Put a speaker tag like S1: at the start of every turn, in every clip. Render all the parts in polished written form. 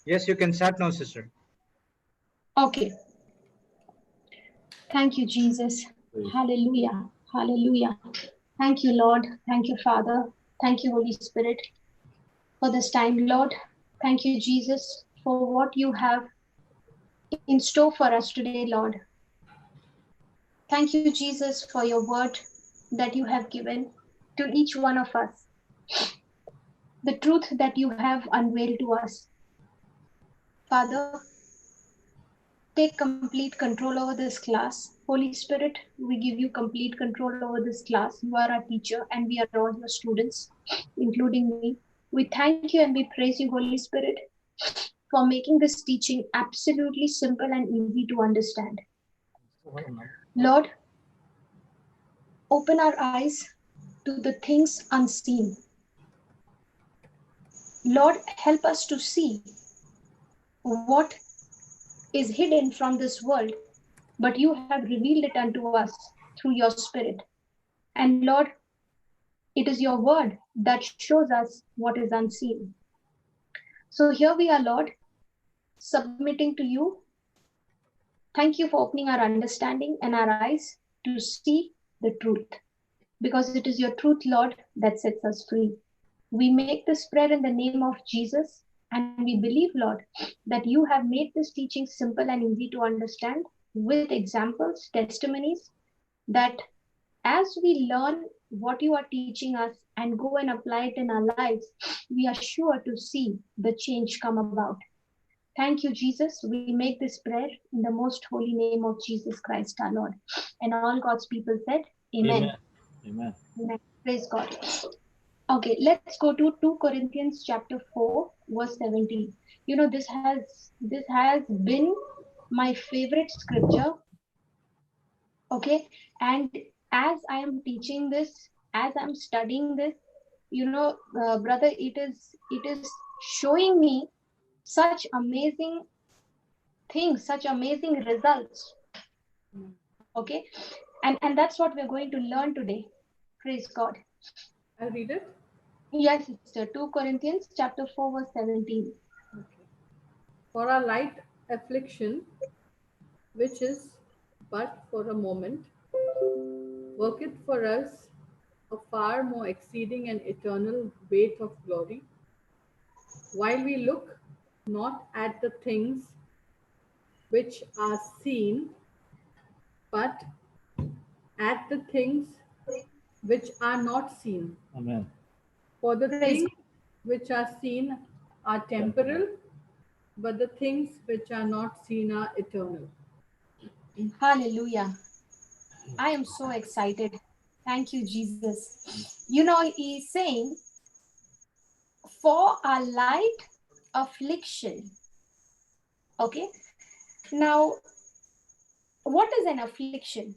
S1: Yes, you can start now, sister.
S2: Okay. Thank you, Jesus. Hallelujah. Hallelujah. Thank you, Lord. Thank you, Father. Thank you, Holy Spirit, for this time, Lord. Thank you, Jesus, for what you have in store for us today, Lord. Thank you, Jesus, for your word that you have given to each one of us, the truth that you have unveiled to us. Father, take complete control over this class. Holy Spirit, we give you complete control over this class. You are our teacher, and we are all your students, including me. We thank you and we praise you, Holy Spirit, for making this teaching absolutely simple and easy to understand. Lord, open our eyes to the things unseen. Lord, help us to see what is hidden from this world, but you have revealed it unto us through your Spirit. And Lord, it is your word that shows us what is unseen. So here we are, Lord, submitting to you. Thank you for opening our understanding and our eyes to see the truth, because it is your truth, Lord, that sets us free. We make this prayer in the name of Jesus, and we believe, Lord, that you have made this teaching simple and easy to understand with examples, testimonies, that as we learn what you are teaching us and go and apply it in our lives, we are sure to see the change come about. Thank you, Jesus. We make this prayer in the most holy name of Jesus Christ, our Lord. And all God's people said, Amen.
S3: Amen. Amen.
S2: Amen. Praise God. Okay, let's go to 2 Corinthians chapter 4, verse 17. You know, this has been my favorite scripture. Okay, and as I am teaching this, as I'm studying this, brother, it is showing me such amazing things, such amazing results. Okay, and that's what we're going to learn today. Praise God.
S4: I'll read it.
S2: Yes, sister. 2 Corinthians chapter 4, verse 17.
S4: Okay. For our light affliction, which is but for a moment, worketh for us a far more exceeding and eternal weight of glory, while we look not at the things which are seen, but at the things which are not seen.
S3: Amen.
S4: For the
S2: Praise
S4: things which are seen are temporal, but the things which are not seen are eternal.
S2: God. Hallelujah. I am so excited. Thank you, Jesus. You know, he's saying, for our light affliction. Okay. Now, what is an affliction?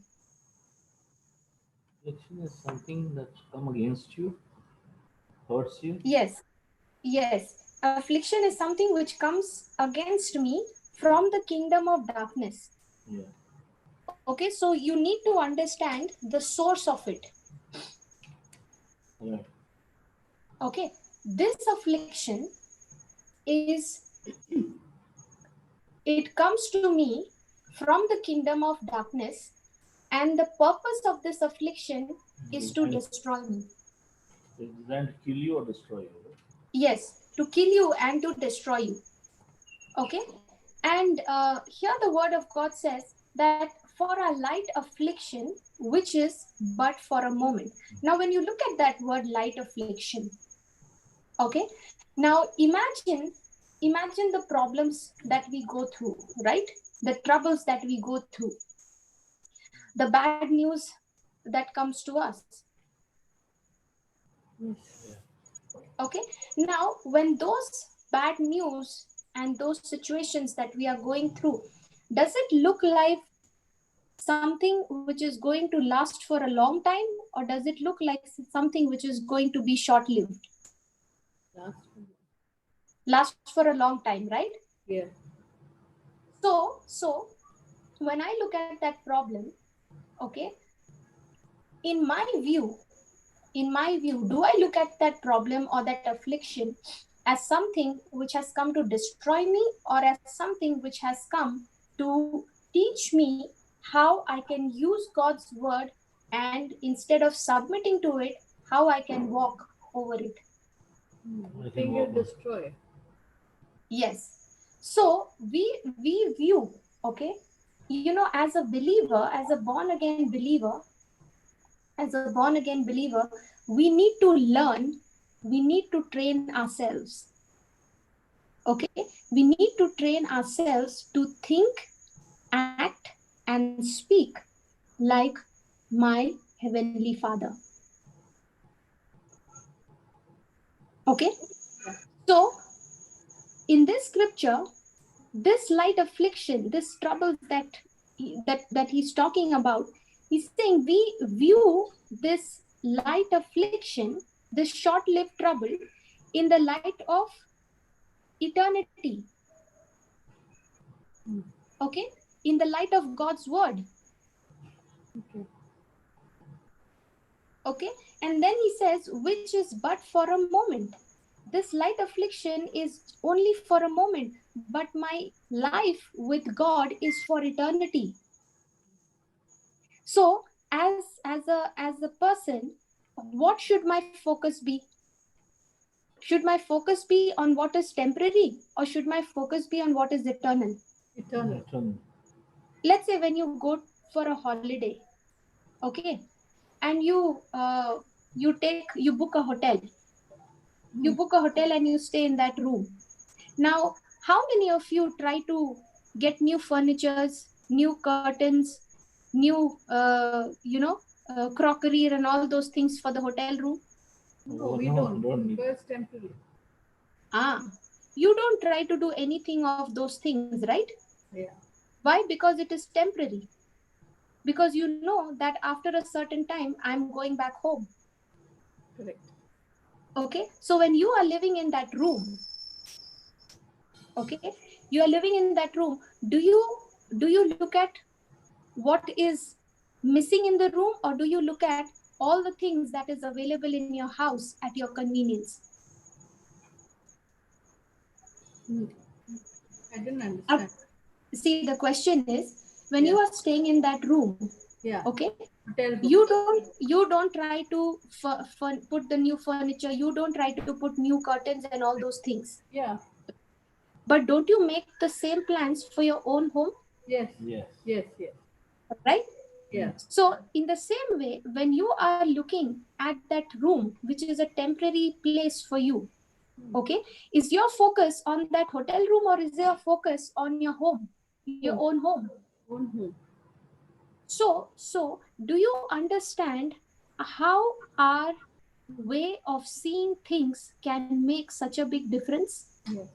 S3: Affliction is something that's come against you, hurts you.
S2: Yes. Yes. Affliction is something which comes against me from the kingdom of darkness.
S3: Yeah.
S2: Okay. So you need to understand the source of it.
S3: Right.
S2: Okay. This affliction is, it comes to me from the kingdom of darkness, and the purpose of this affliction is to
S3: Designed,
S2: destroy me.
S3: it's designed to kill you or destroy you. Right?
S2: Yes, to kill you and to destroy you. Okay. And here the word of God says that for a light affliction, which is but for a moment. Now, when you look at that word light affliction, okay, now imagine the problems that we go through, right? The troubles that we go through, the bad news that comes to us.
S4: Yes.
S2: Okay. Now, when those bad news and those situations that we are going through, does it look like something which is going to last for a long time, or does it look like something which is going to be short lived?
S4: Last one.
S2: Last for a long time, right?
S4: Yeah.
S2: So when I look at that problem, okay, in my view, do I look at that problem or that affliction as something which has come to destroy me, or as something which has come to teach me how I can use God's word, and instead of submitting to it, how I can walk over it.
S3: I can
S4: Think
S3: walk
S4: you
S3: on.
S4: destroy.
S2: Yes. So we view, okay, as a believer, as a born again believer, we need to learn, we need to train ourselves. Okay, we need to train ourselves to think, act, and speak like my heavenly Father. Okay, so in this scripture, this light affliction, this troubles that he's talking about, he's saying we view this light affliction, this short-lived trouble, in the light of eternity. Okay, in the light of God's word.
S4: Okay.
S2: Okay, and then he says, which is but for a moment. This light affliction is only for a moment, but my life with God is for eternity. So as a person, what should my focus be? Should my focus be on what is temporary, or should my focus be on what is eternal?
S4: Eternal.
S3: Eternal.
S2: Let's say when you go for a holiday, okay, and you book a hotel. You book a hotel and you stay in that room. Now, how many of you try to get new furnitures, new curtains, new crockery and all those things for the hotel room?
S4: No,
S3: Oh,
S4: we
S3: no,
S4: don't.
S3: don't need.
S4: Because temporary.
S2: Ah, you don't try to do anything of those things, right?
S4: Yeah.
S2: Why? Because it is temporary. Because you know that after a certain time, I'm going back home.
S4: Correct.
S2: Okay, so when you are living in that room, okay, you are living in that room, do you look at what is missing in the room, or do you look at all the things that is available in your house at your convenience?
S4: I didn't
S2: Uh,
S4: understand.
S2: See, the question is, when
S4: Yeah.
S2: you are staying in that room,
S4: Yeah.
S2: okay,
S4: Hotel room.
S2: you don't try to put the new furniture, you don't try to put new curtains and all those things.
S4: Yeah.
S2: But don't you make the same plans for your own home?
S4: Yes.
S3: Yes.
S4: Yes. Yes.
S2: Right?
S4: Yeah.
S2: So in the same way, when you are looking at that room, which is a temporary place for you, okay, is your focus on that hotel room, or is your focus on your home, your own home?
S4: Own home.
S2: So do you understand how our way of seeing things can make such a big difference?
S4: Yes.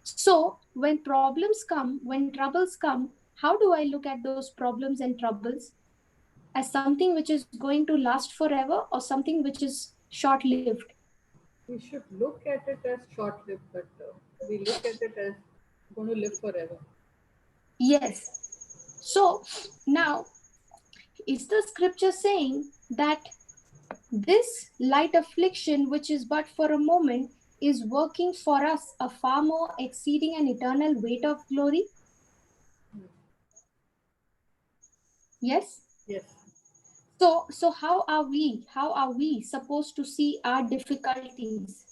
S2: So when problems come, when troubles come, how do I look at those problems and troubles? As something which is going to last forever, or something which is short lived?
S4: We should look at it as short-lived, but we look at it as going to live forever.
S2: Yes. So now, is the scripture saying that this light affliction, which is but for a moment, is working for us a far more exceeding and eternal weight of glory? Yes.
S4: Yes.
S2: So how are we supposed to see our difficulties?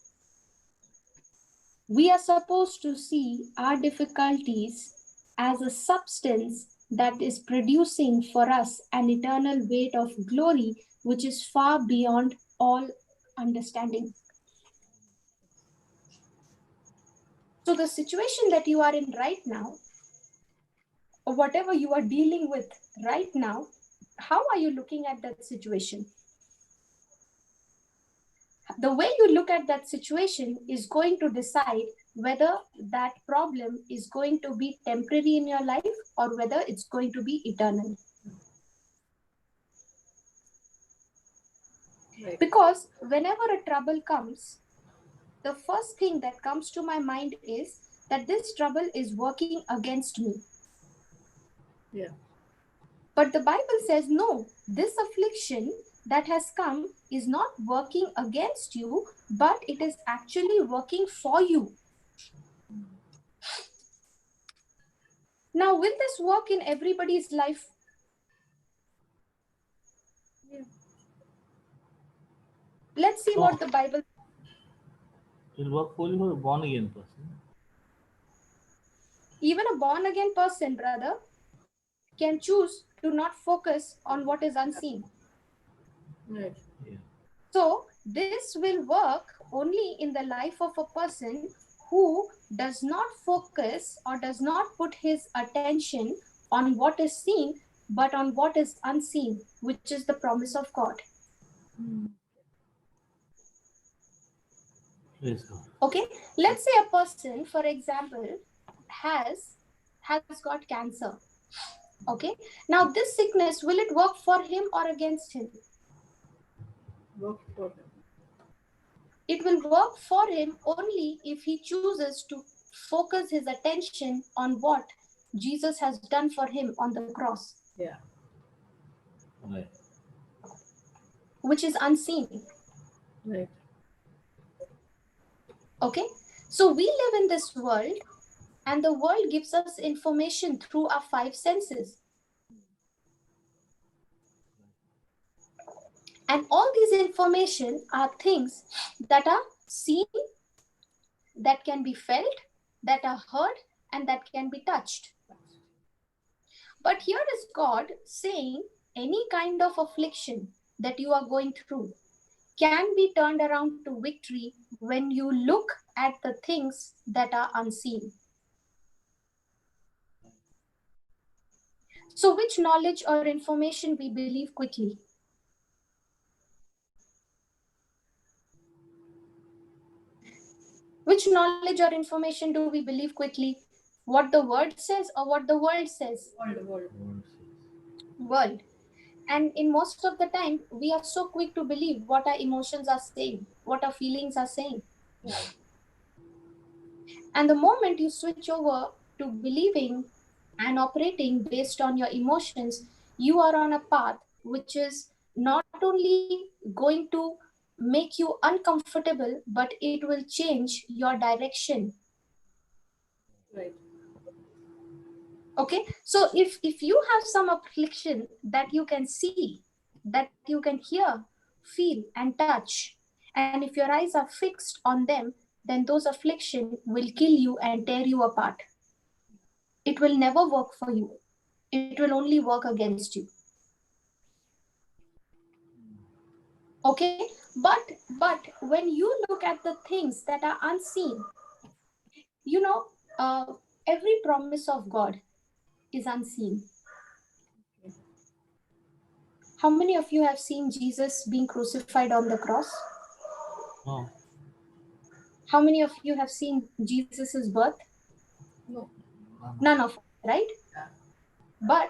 S2: We are supposed to see our difficulties as a substance that is producing for us an eternal weight of glory, which is far beyond all understanding. So the situation that you are in right now, or whatever you are dealing with right now, how are you looking at that situation? The way you look at that situation is going to decide whether that problem is going to be temporary in your life, or whether it's going to be eternal.
S4: Right.
S2: Because whenever a trouble comes, the first thing that comes to my mind is that this trouble is working against me.
S4: Yeah.
S2: But the Bible says, no, this affliction that has come is not working against you, but it is actually working for you. Now, will this work in everybody's life?
S4: Yeah.
S2: Let's see
S3: No,
S2: what the Bible.
S3: it will work only for a born again person.
S2: Even a born again person, brother, can choose to not focus on what is unseen.
S4: Right.
S3: Yeah.
S2: So, this will work only in the life of a person who does not focus or does not put his attention on what is seen, but on what is unseen, which is the promise of God.
S3: Praise God.
S2: Okay, let's say a person, for example, has got cancer. Okay, now this sickness, will it work for him or against him?
S4: Work for them.
S2: It will work for him only if he chooses to focus his attention on what Jesus has done for him on the cross,
S4: Yeah.
S3: Right.
S2: which is unseen.
S4: Right.
S2: Okay, so we live in this world, and the world gives us information through our five senses. And all these information are things that are seen, that can be felt, that are heard, and that can be touched. But here is God saying any kind of affliction that you are going through can be turned around to victory when you look at the things that are unseen. So, which knowledge or information we believe quickly? Which knowledge or information do we believe quickly? What the word says or what the world says?
S4: World.
S3: Word says.
S2: World. And in most of the time, we are so quick to believe what our emotions are saying, what our feelings are saying.
S4: Right.
S2: And the moment you switch over to believing and operating based on your emotions, you are on a path which is not only going to make you uncomfortable, but it will change your direction.
S4: Right.
S2: Okay, so if you have some affliction that you can see, that you can hear, feel and touch, and if your eyes are fixed on them, then those affliction will kill you and tear you apart. It will never work for you. It will only work against you. Okay, but when you look at the things that are unseen, you know, every promise of God is unseen. How many of you have seen Jesus being crucified on the cross?
S3: No.
S2: How many of you have seen Jesus's birth?
S4: No.
S2: None of us, right? But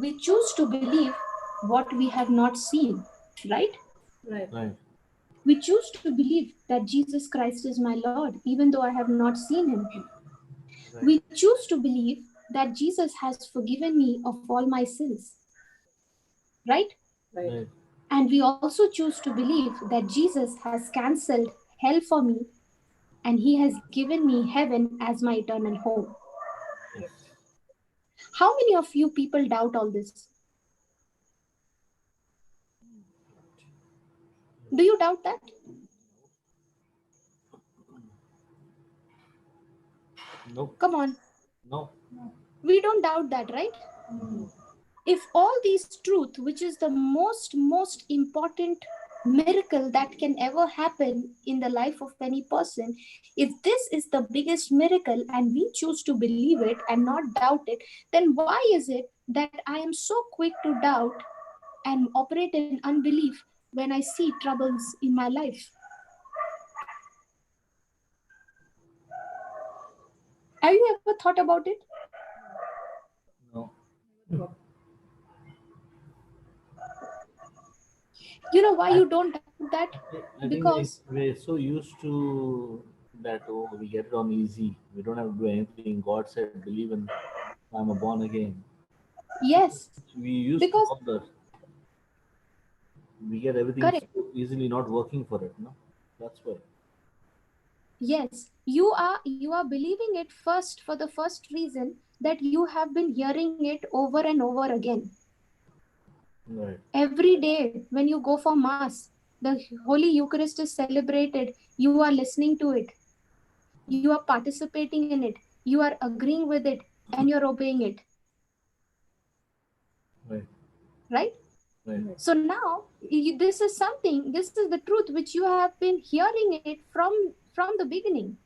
S2: we choose to believe what we have not seen, right?
S4: Right.
S3: Right.
S2: We choose to believe that Jesus Christ is my Lord, even though I have not seen him.
S3: Right.
S2: We choose to believe that Jesus has forgiven me of all my sins, right?
S4: Right.
S3: Right.
S2: And we also choose to believe that Jesus has cancelled hell for me and he has given me heaven as my eternal home.
S3: Yes.
S2: How many of you people doubt all this? Do you doubt that?
S3: Nope.
S2: Come on.
S3: No.
S2: We don't doubt that, right?
S3: No.
S2: If all these truth, which is the most important miracle that can ever happen in the life of any person, if this is the biggest miracle and we choose to believe it and not doubt it, then why is it that I am so quick to doubt and operate in unbelief when I see troubles in my life? Have you ever thought about it?
S3: No.
S4: No.
S2: You know why you don't doubt that?
S3: I think
S2: Because
S3: we're so used to that. Oh, we get it on easy. We don't have to do anything. God said, "Believe in. I'm a born again."
S2: yes,
S3: We used to
S2: because
S3: all that. We get everything
S2: Correct.
S3: so easily not working for it, no? That's why.
S2: Yes, you are believing it first for the first reason that you have been hearing it over and over again.
S3: Right.
S2: Every day when you go for Mass, the Holy Eucharist is celebrated, you are listening to it, you are participating in it, you are agreeing with it, and you're obeying it,
S3: Right.
S2: right?
S3: Right.
S2: So now, this is something, this is the truth which you have been hearing it from the beginning.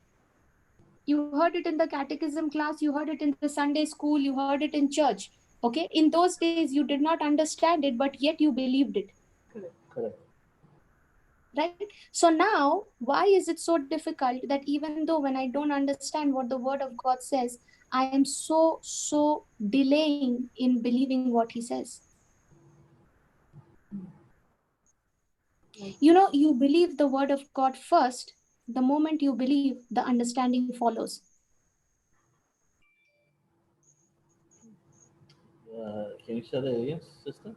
S2: You heard it in the catechism class, you heard it in the Sunday school, you heard it in church. Okay, in those days you did not understand it, but yet you believed it.
S3: Correct.
S2: Right? So now, why is it so difficult that even though when I don't understand what the word of God says, I am so delaying in believing what he says? You know, you believe the word of God first. The moment you believe, the understanding follows.
S3: Can you say that again, sister?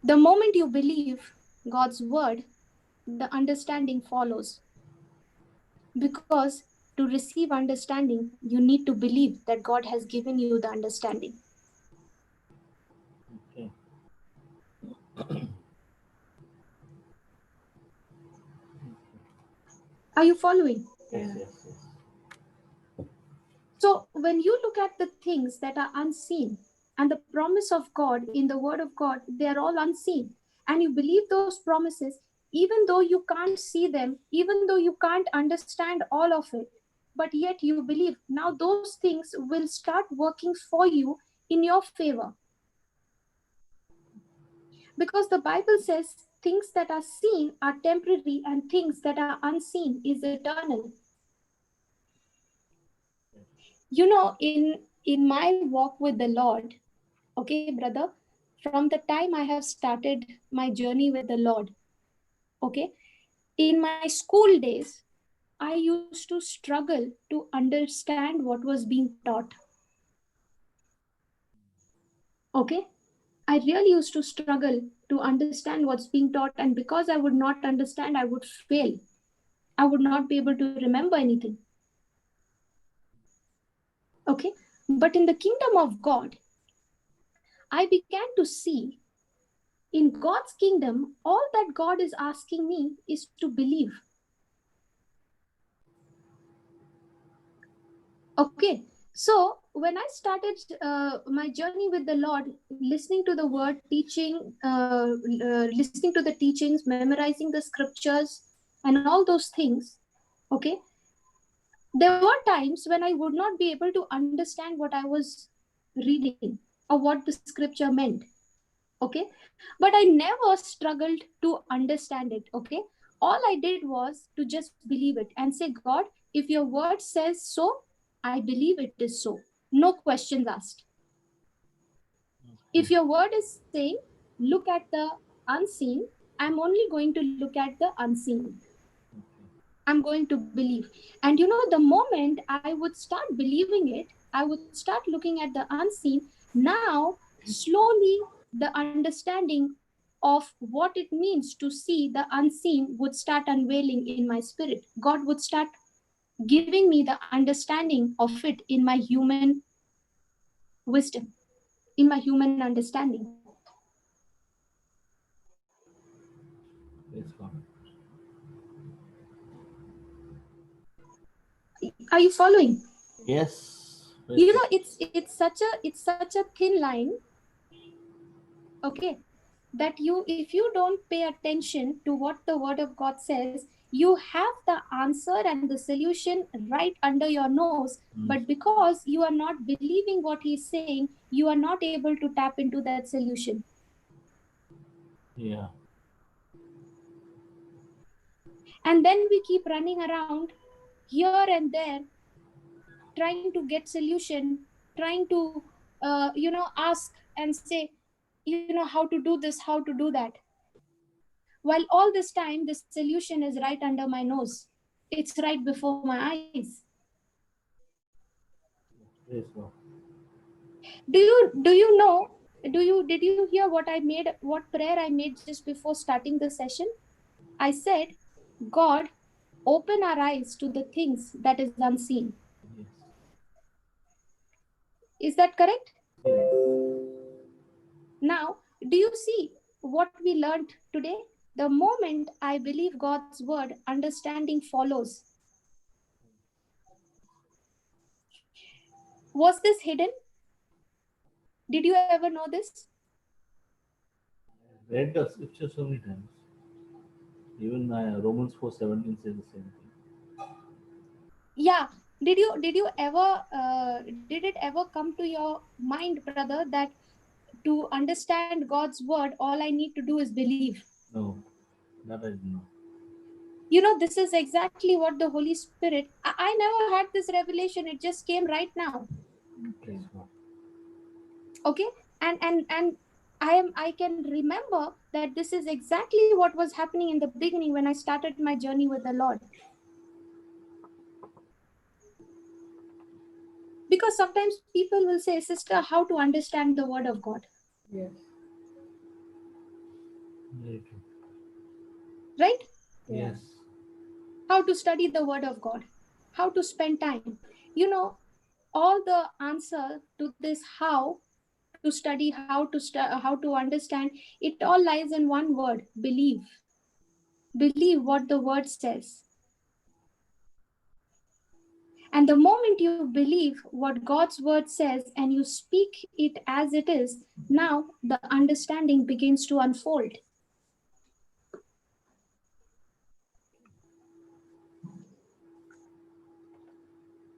S2: The moment you believe God's word, the understanding follows. Because to receive understanding, you need to believe that God has given you the understanding.
S3: Okay.
S2: Are you following?
S3: Yes, yes, yes.
S2: So when you look at the things that are unseen and the promise of God in the word of God, they are all unseen. And you believe those promises, even though you can't see them, even though you can't understand all of it, but yet you believe. Now those things will start working for you in your favor. Because the Bible says things that are seen are temporary and things that are unseen is eternal. You know, in my walk with the Lord, okay, brother, from the time I have started my journey with the Lord, okay, in my school days, I used to struggle to understand what was being taught. Okay, I really used to struggle to understand what's being taught, and because I would not understand, I would fail. I would not be able to remember anything. Okay, but in the kingdom of God, I began to see in God's kingdom, all that God is asking me is to believe. Okay, so when I started my journey with the Lord, listening to the word, listening to the teachings, memorizing the scriptures, and all those things, okay, there were times when I would not be able to understand what I was reading or what the scripture meant. Okay, but I never struggled to understand it. Okay, all I did was to just believe it and say, God, if your word says so, I believe it is so, no questions asked. If your word is saying look at the unseen, I'm only going to look at the unseen. I'm going to believe. And you know, the moment I would start believing it, I would start looking at the unseen. Now slowly the understanding of what it means to see the unseen would start unveiling in my spirit. God would start giving me the understanding of it in my human wisdom, in my human understanding.
S3: Praise God.
S2: Are you following?
S3: Yes. Praise
S2: You
S3: God.
S2: know, it's such a thin line, okay, that if you don't pay attention to what the word of God says, you have the answer and the solution right under your nose, but because you are not believing what he's saying, you are not able to tap into that solution.
S3: Yeah.
S2: And then we keep running around here and there, trying to get solution, trying to ask and say, how to do this, how to do that, while all this time the solution is right under my nose, it's right before my eyes.
S3: Praise God.
S2: Do you know Did you hear what I made, what prayer I made just before starting the session? I said, God, open our eyes to the things that is unseen.
S3: Yes.
S2: Is that correct?
S3: Yes.
S2: Now, do you see what we learned today? The moment I believe God's word, understanding follows. Was this hidden? Did you ever know this?
S3: Read the scripture so many times. Even Romans 4:17 says the same thing.
S2: Yeah. Did you ever did it ever come to your mind, brother, that to understand God's word, all I need to do is believe?
S3: No, that I didn't know.
S2: This is exactly what the Holy Spirit. I never had this revelation. It just came right now.
S3: Praise God.
S2: Okay, and I can remember that this is exactly what was happening in the beginning when I started my journey with the Lord. Because sometimes people will say, sister, how to understand the word of God?
S4: Yes.
S3: Very true.
S2: Right?
S4: Yeah.
S3: Yes.
S2: How to study the word of God, how to spend time. All the answer to this, how to study, how to understand, it all lies in one word: believe. Believe what the word says. And the moment you believe what God's word says and you speak it as it is, now the understanding begins to unfold.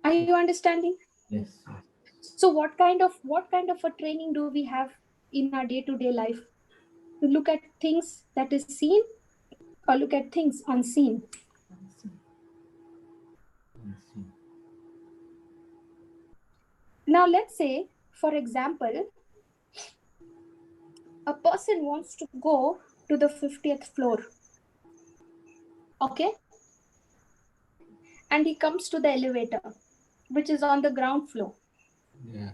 S2: Are you understanding?
S3: Yes. Yes.
S2: So what kind of a training do we have in our day-to-day life? To look at things that is seen or look at things unseen?
S3: I see.
S2: Now let's say, for example, a person wants to go to the 50th floor. Okay? And he comes to the elevator, which is on the ground floor.
S3: Yeah.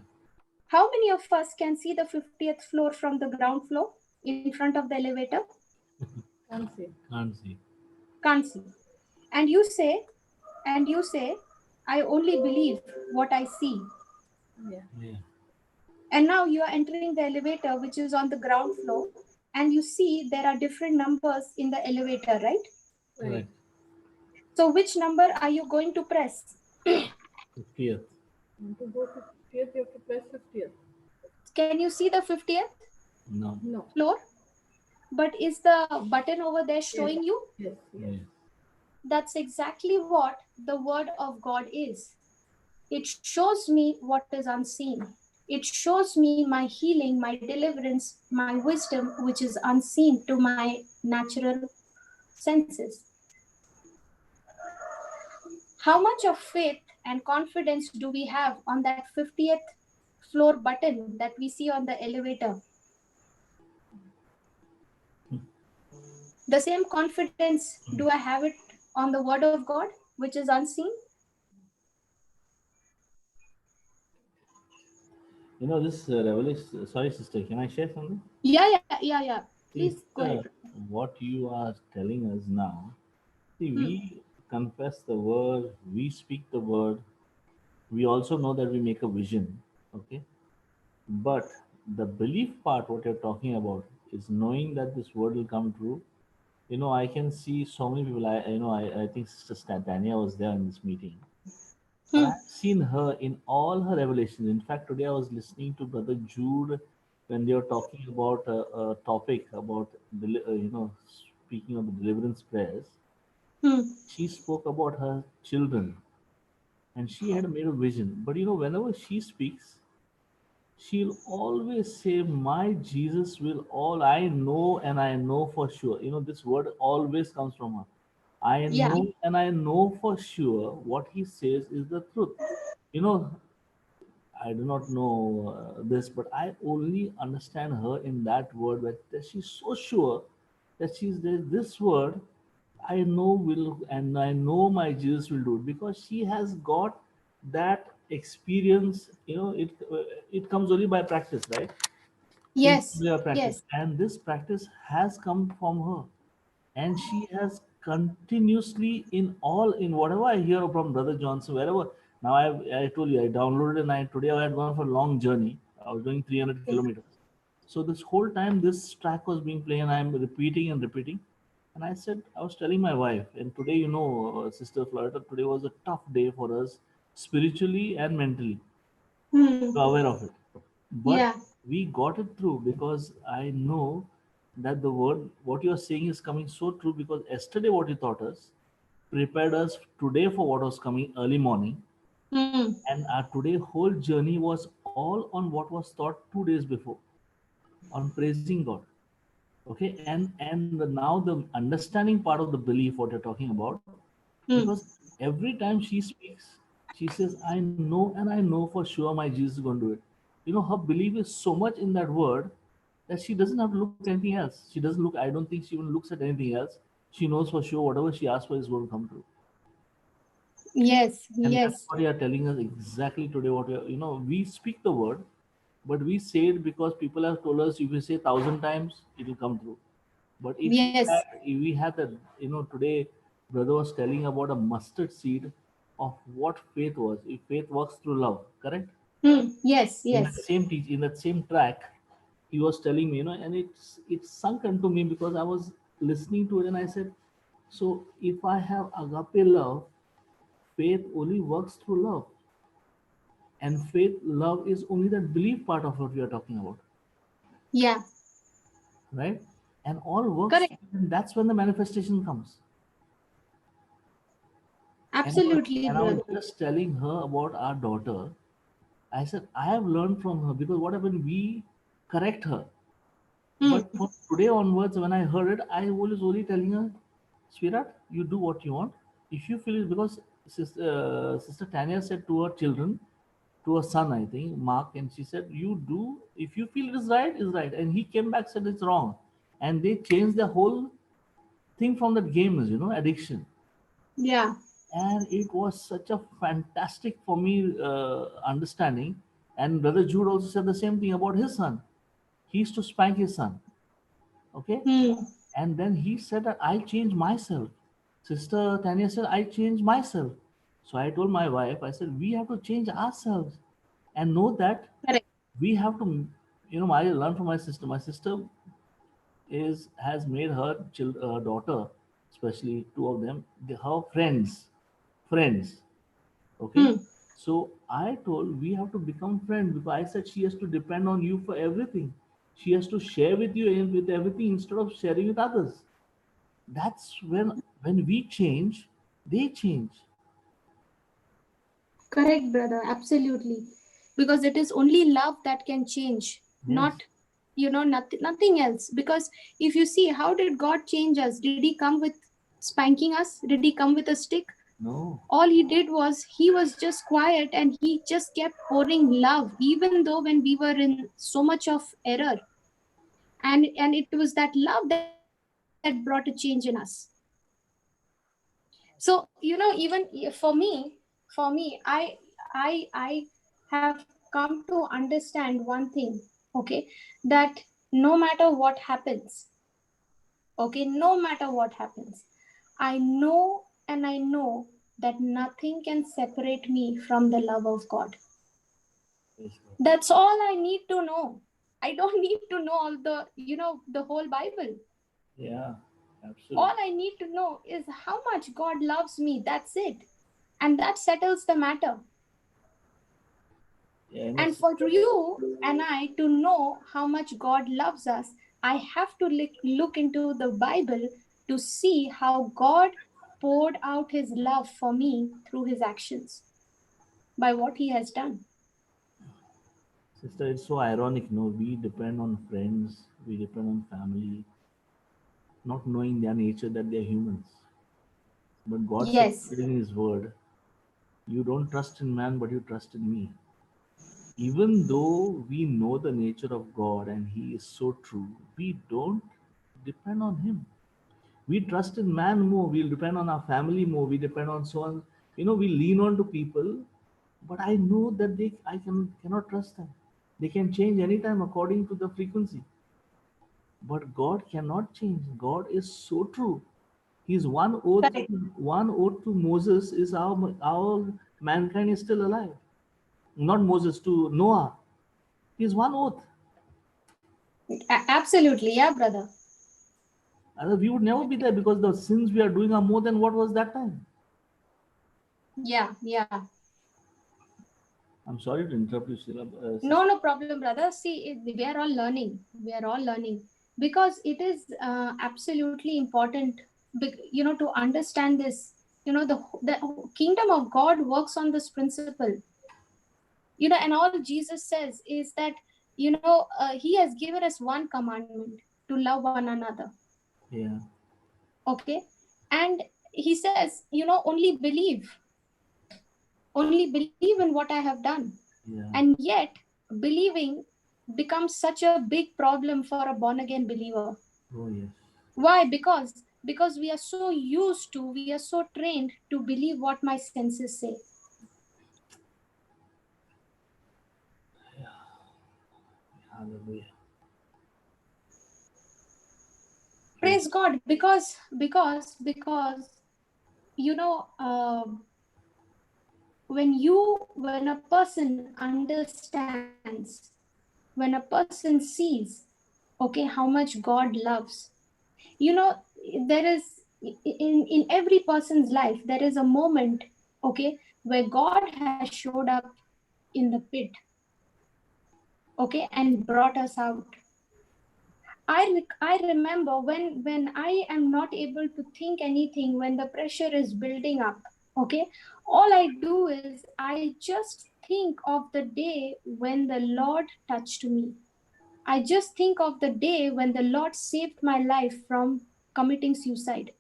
S2: How many of us can see the 50th floor from the ground floor in front of the elevator?
S4: Can't say.
S3: Can't see.
S2: Can't see. And you say, I only believe what I see.
S4: Yeah.
S3: Yeah.
S2: And now you are entering the elevator, which is on the ground floor, and you see there are different numbers in the elevator, right?
S4: Right.
S3: Correct.
S2: So which number are you going to press?
S3: 50th.
S4: And to go to 50th, you have to press 50th.
S2: Can you see the 50th
S3: No.
S4: No.
S2: floor? But is the button over there
S4: Yes.
S2: showing you?
S4: Yes. Yes.
S3: Yes.
S2: That's exactly what the word of God is. It shows me what is unseen. It shows me my healing, my deliverance, my wisdom, which is unseen to my natural senses. How much of faith and confidence do we have on that 50th floor button that we see on the elevator? The same confidence do I have it on the word of God, which is unseen?
S3: This revelation. Sorry, sister. Can I share something?
S2: Yeah.
S3: See,
S2: Please go
S3: sister,
S2: ahead.
S3: what you are telling us now. See,
S2: Hmm.
S3: we confess the word. We speak the word. We also know that we make a vision. Okay. But the belief part, what you're talking about, is knowing that this word will come true. I can see so many people. I think Sister Tanya was there in this meeting. And
S2: Hmm.
S3: I've seen her in all her revelations. In fact, today I was listening to Brother Jude when they were talking about a topic about, speaking of the deliverance prayers.
S2: Hmm.
S3: She spoke about her children and she had made a vision. But whenever she speaks, she'll always say, my Jesus will all I know and I know for sure. This word always comes from her. I
S2: Yeah.
S3: know and I know for sure what he says is the truth. You know, I do not know this, but I only understand her in that word that she's so sure that she's there. This word I know will, and I know my Jesus will do it because she has got that experience. It comes only by practice, right? Things
S2: Yes.
S3: we are practice,
S2: Yes.
S3: and this practice has come from her, and she has continuously in whatever I hear from Brother Johnson, wherever. Now I told you I downloaded, and I today I had gone for a long journey. I was doing 300
S2: Mm.
S3: kilometers. So this whole time this track was being played, and I'm repeating and repeating. And I said, I was telling my wife, and today, Sister Florita, today was a tough day for us, spiritually and mentally.
S2: Hmm.
S3: You're aware of it. But
S2: Yeah.
S3: we got it through because I know that the word, what you're saying is coming so true, because yesterday what you taught us prepared us today for what was coming early morning.
S2: Hmm.
S3: And our today whole journey was all on what was taught 2 days before, on praising God. Okay, and now the understanding part of the belief what you're talking about,
S2: Hmm.
S3: because every time she speaks, she says, I know, and I know for sure my Jesus is going to do it. Her belief is so much in that word that she doesn't have to look anything else. She doesn't look, I don't think she even looks at anything else. She knows for sure whatever she asks for is going to come true.
S2: Yes.
S3: And that's
S2: Yes.
S3: what you are telling us exactly today. What we speak the word, but we say it because people have told us if we say 1,000 times, it will come true. But
S2: Yes.
S3: if we had that, today, brother was telling about a mustard seed of what faith was. If faith works through love, correct?
S2: Hmm. Yes.
S3: In that
S2: Yes.
S3: same in that same track, he was telling me, and it sunk into me because I was listening to it, and I said, so if I have agape love, faith only works through love, and faith love is only that belief part of what we are talking about,
S2: Yeah.
S3: right? And all works,
S2: Correct.
S3: and that's when the manifestation comes. And I was,
S2: Absolutely,
S3: and I was
S2: brother.
S3: just telling her about our daughter. I said I have learned from her, because what happened, we correct her,
S2: Hmm.
S3: but from today onwards when I heard it, I was only telling her, sweetheart, you do what you want. If you feel it, because sister Tanya said to her children, to her son, I think Mark, and she said, you do, if you feel it is right, is right. And he came back, said it's wrong, and they changed the whole thing from that game, is addiction.
S2: Yeah.
S3: And it was such a fantastic for me understanding. And Brother Jude also said the same thing about his son. He used to spank his son. Okay.
S2: Hmm.
S3: And then he said that I changed myself. Sister Tanya said I changed myself. So I told my wife, I said we have to change ourselves and know that
S2: Correct.
S3: we have to, I learned from my sister. My sister has made her daughter, especially two of them, her friends. Okay.
S2: Hmm.
S3: So I told we have to become friends, because I said she has to depend on you for everything. She has to share with you and with everything instead of sharing with others. That's when we change, they change.
S2: Correct, brother. Absolutely. Because it is only love that can change,
S3: Yes.
S2: not, nothing else. Because if you see, how did God change us? Did he come with spanking us? Did he come with a stick?
S3: No.
S2: All he did was he was just quiet and he just kept pouring love, even though when we were in so much of error. And it was that love that brought a change in us. So even for me, I have come to understand one thing. Okay, that no matter what happens, okay, no matter what happens, I know, and I know that nothing can separate me from the love of God.
S3: Yes, Lord.
S2: That's all I need to know. I don't need to know all the whole Bible.
S3: Yeah,
S2: All
S3: absolutely.
S2: I need to know is how much God loves me. That's it. And that settles the matter.
S3: Yeah, and
S2: And
S3: it's,
S2: for you and I to know how much God loves us, I have to look into the Bible to see how God poured out his love for me through his actions by what he has done.
S3: sister, it's so ironic. No, we depend on friends, we depend on family, not knowing their nature that they're humans. But God said
S2: Yes,
S3: in His Word, you don't trust in man, but you trust in me. Even though we know the nature of God and He is so true, we don't depend on Him. We trust in man more, we'll depend on our family more, we depend on so on. We lean on to people, but I know that cannot trust them. They can change anytime according to the frequency. But God cannot change. God is so true. His
S2: Correct.
S3: one oath to Moses is our mankind is still alive. Not Moses, to Noah. His one oath.
S2: Absolutely, yeah, brother.
S3: We would never be there because the sins we are doing are more than what was that time.
S2: Yeah, yeah.
S3: I'm sorry to interrupt you, Sheila.
S2: No, no problem, brother. See, we are all learning. We are all learning because it is absolutely important, to understand this. The kingdom of God works on this principle. And all Jesus says is that, He has given us one commandment to love one another.
S3: Yeah,
S2: Okay, and He says, only believe in what I have done.
S3: yeah.
S2: And yet, believing becomes such a big problem for a born again believer.
S3: Oh, yes.
S2: Why? Because we are so used to, we are so trained to believe what my senses say.
S3: Hallelujah. Praise.
S2: Praise God, because when a person understands, when a person sees, okay, how much God loves, you know there is, in every person's life there is a moment, okay, where God has showed up in the pit, okay, and brought us out. I remember when I am not able to think anything, when the pressure is building up, okay, all I do is I just think of the day when the Lord touched me. I just think of the day when the Lord saved my life from committing suicide.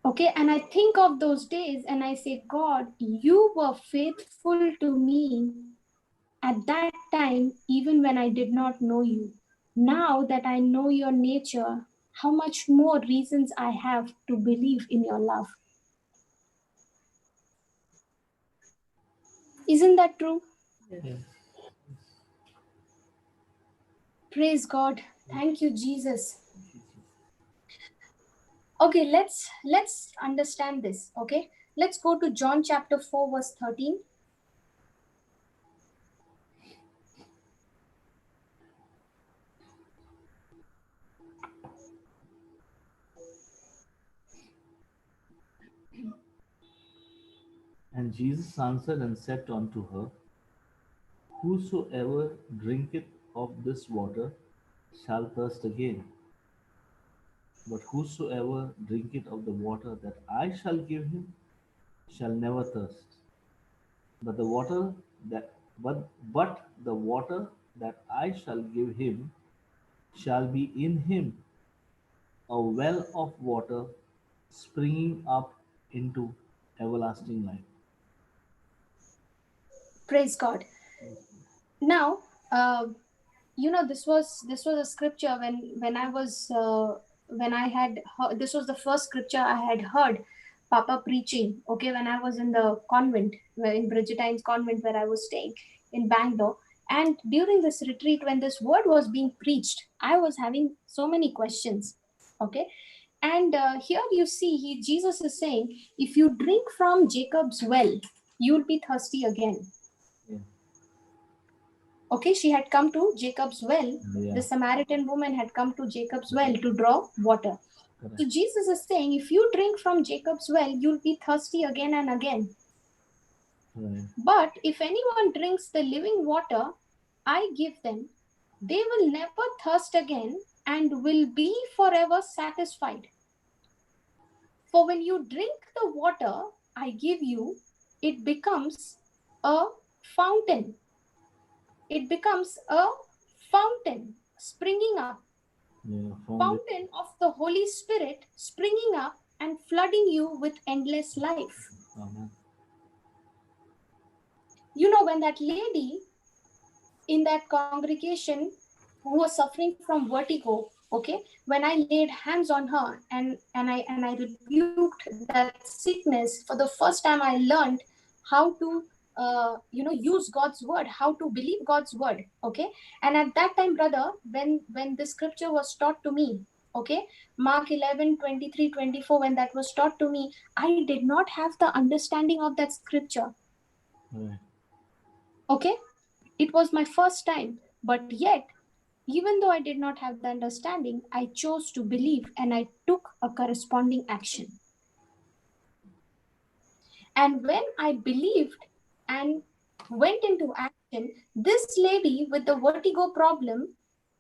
S2: Okay, and I think of those days and I say, God, you were faithful to me at that time, even when I did not know you. Now that I know your nature, how much more reasons I have to believe in your love. Isn't that true?
S4: Yes.
S3: Yes.
S2: Praise God. Thank you, Jesus. Okay, let's understand this. Okay, let's go to John chapter 4, verse 13.
S3: And Jesus answered and said unto her, whosoever drinketh of this water shall thirst again. But whosoever drinketh of the water that I shall give him shall never thirst. But the water but the water that I shall give him shall be in him a well of water springing up into everlasting life.
S2: Praise God. Now, uh, this was a scripture when I was when I had heard, this was the first scripture I had heard Papa preaching. Okay, when I was in the convent, in Bridgettine's convent where I was staying in Bangalore. And during this retreat, when this word was being preached, I was having so many questions. Okay, and here you see, Jesus is saying, if you drink from Jacob's well, you'll be thirsty again.
S3: Yeah.
S2: Okay, she had come to Jacob's well.
S3: Yeah.
S2: The Samaritan woman had come to Jacob's well to draw water.
S3: Correct.
S2: So Jesus is saying, if you drink from Jacob's well, you'll be thirsty again and again.
S3: Right.
S2: But if anyone drinks the living water I give them, they will never thirst again and will be forever satisfied. For when you drink the water I give you, it becomes a fountain. It becomes a fountain springing up,
S3: Yeah. Found it.
S2: fountain of the Holy Spirit springing up and flooding you with endless life.
S3: Amen.
S2: When that lady in that congregation who was suffering from vertigo, okay, when I laid hands on her and I rebuked that sickness, for the first time I learned how to use God's word, how to believe God's word. Okay. And at that time, brother, when the scripture was taught to me, okay, Mark 11:23-24, when that was taught to me, I did not have the understanding of that scripture.
S3: Right.
S2: Okay. It was my first time, but yet, even though I did not have the understanding, I chose to believe and I took a corresponding action. And when I believed and went into action, this lady with the vertigo problem,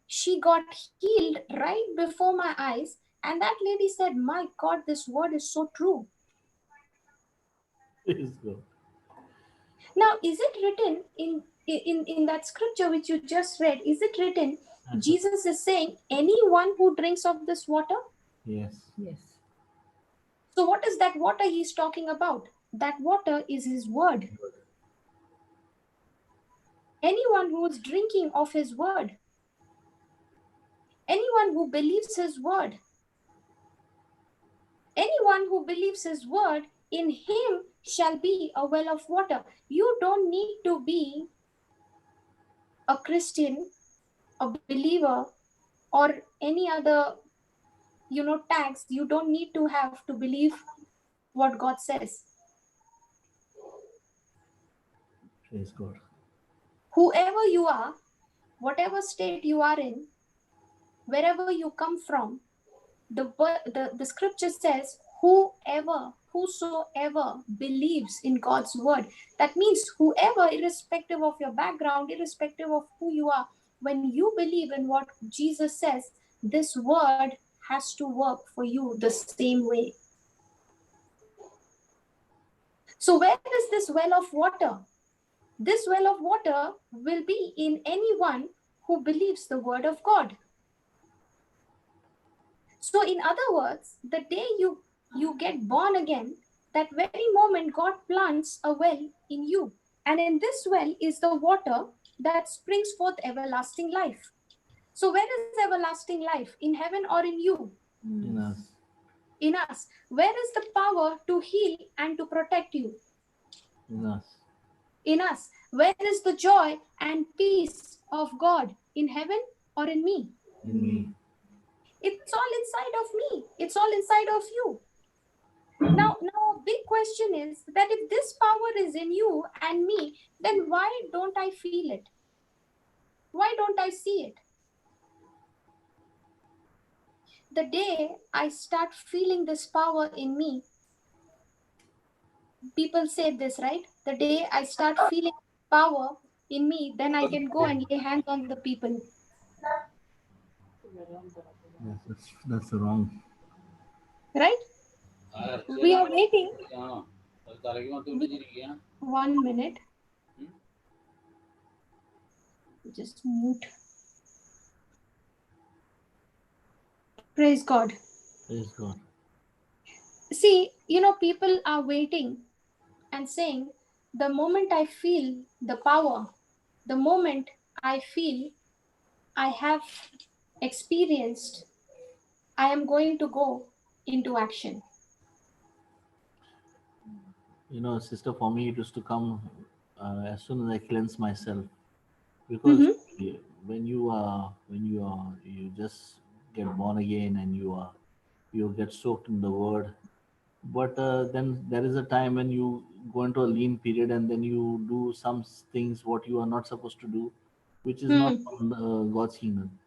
S2: she got healed right before my eyes. And that lady said, "My God, this word is so true."
S3: Praise God.
S2: Now, is it written in that scripture which you just read? Is it written, Jesus is saying, anyone who drinks of this water?
S3: Yes.
S4: Yes.
S2: So, what is that water he's talking about? That water is his word. Anyone who is drinking of his word, anyone who believes his word, anyone who believes his word, in him shall be a well of water. You don't need to be a Christian, a believer, or any other, tags. You don't need to have to believe what God says.
S3: Praise God.
S2: Whoever you are, whatever state you are in, wherever you come from, the scripture says, whosoever believes in God's word. That means whoever, irrespective of your background, irrespective of who you are, when you believe in what Jesus says, this word has to work for you the same way. So where is this well of water? This well of water will be in anyone who believes the word of God. So in other words, the day you get born again, that very moment God plants a well in you. And in this well is the water that springs forth everlasting life. So where is everlasting life? In heaven or in you?
S3: In us.
S2: In us. Where is the power to heal and to protect you?
S3: In us.
S2: In us. Where is the joy and peace of God? In heaven or in me?
S3: In me.
S2: It's all inside of me. It's all inside of you. Now, a big question is that if this power is in you and me, then why don't I feel it? Why don't I see it? The day I start feeling this power in me, people say this, right? The day I start feeling power in me, then I can go and lay hands on the people.
S3: Yes, that's wrong.
S2: Right? We are waiting. 1 minute. Just mute. Praise God.
S3: Praise God.
S2: See, people are waiting and saying, the moment I feel the power, the moment I feel I have experienced, I am going to go into action.
S3: Sister, for me, it used to come as soon as I cleanse myself, because
S2: Mm-hmm.
S3: you just get born again and you get soaked in the word, but then there is a time when you go into a lean period and then you do some things what you are not supposed to do, which is not
S2: Hmm.
S3: from God's kingdom.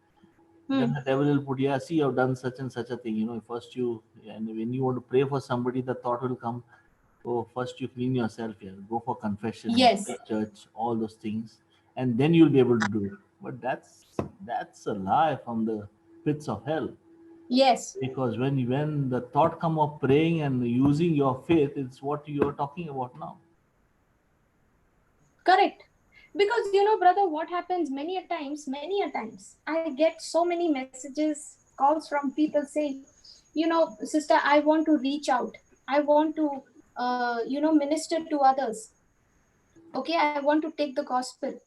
S3: Then
S2: Hmm.
S3: the devil will put, yeah, see, you've done such and such a thing. First and when you want to pray for somebody, the thought will come, oh, first you clean yourself here, go for confession,
S2: Yes.
S3: go to church, all those things, and then you'll be able to do it. But that's a lie from the pits of hell.
S2: Yes.
S3: Because when the thought come of praying and using your faith, it's what you're talking about now.
S2: Correct. Because brother, what happens many a times, I get so many messages, calls from people saying, sister, I want to reach out. I want to, minister to others. Okay, I want to take the gospel.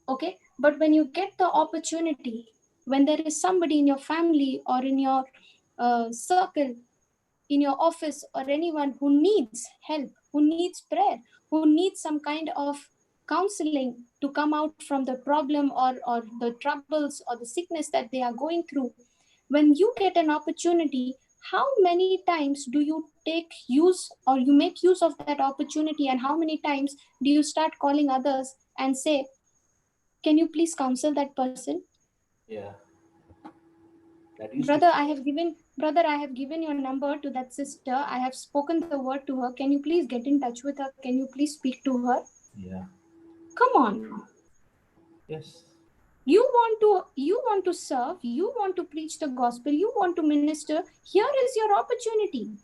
S2: Okay, but when you get the opportunity, when there is somebody in your family or in your circle, in your office, or anyone who needs help, who needs prayer, who needs some kind of counseling to come out from the problem or the troubles or the sickness that they are going through. When you get an opportunity, how many times do you take use or you make use of that opportunity, and how many times do you start calling others and say, can you please counsel that person?
S3: Yeah. That used to.
S2: Brother, I have given your number to that sister. I have spoken the word to her. Can you please get in touch with her? Can you please speak to her?
S3: Yeah.
S2: Come on.
S3: Yes.
S2: You want to serve, you want to preach the gospel, you want to minister. Here is your opportunity.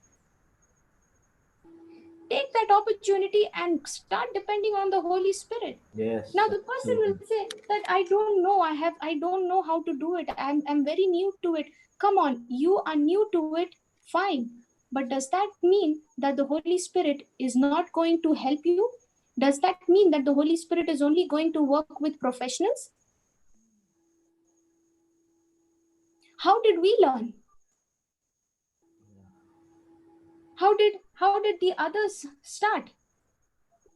S2: Take that opportunity and start depending on the Holy Spirit.
S3: Yes.
S2: Now the person will say that I don't know, I don't know how to do it. I'm very new to it. Come on, you are new to it, fine. But does that mean that the Holy Spirit is not going to help you? Does that mean that the Holy Spirit is only going to work with professionals? How did we learn? How did the others start?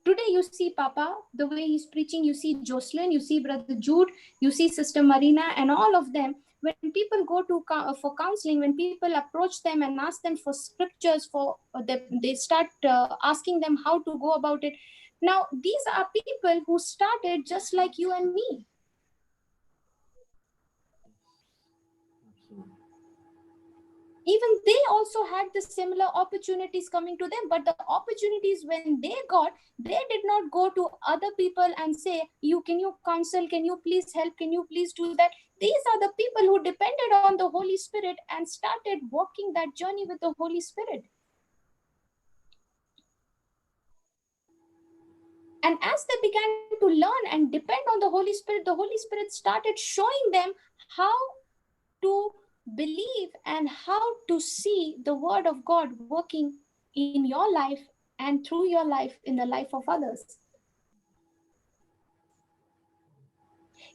S2: Today you see Papa, the way he's preaching, you see Jocelyn, you see Brother Jude, you see Sister Marina, and all of them. When people go to for counseling, when people approach them and ask them for scriptures, they start asking them how to go about it. Now, these are people who started just like you and me.
S3: Absolutely.
S2: Even they also had the similar opportunities coming to them, but the opportunities when they got, they did not go to other people and say, can you counsel, can you please help, can you please do that? These are the people who depended on the Holy Spirit and started walking that journey with the Holy Spirit. And as they began to learn and depend on the Holy Spirit started showing them how to believe and how to see the word of God working in your life and through your life in the life of others.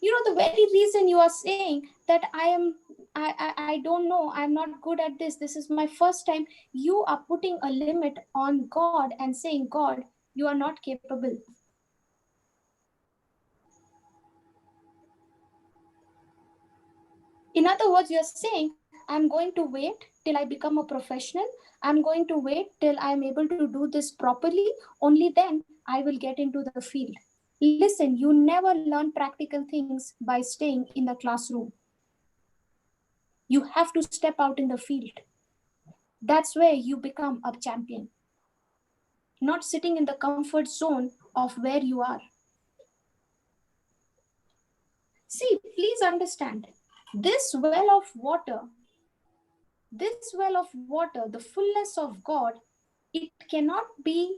S2: The very reason you are saying that I don't know, I'm not good at this is my first time, you are putting a limit on God and saying, God, you are not capable. In other words, you're saying, I'm going to wait till I become a professional. I'm going to wait till I'm able to do this properly. Only then I will get into the field. Listen, you never learn practical things by staying in the classroom. You have to step out in the field. That's where you become a champion. Not sitting in the comfort zone of where you are. See, please understand, this well of water, the fullness of God, it cannot be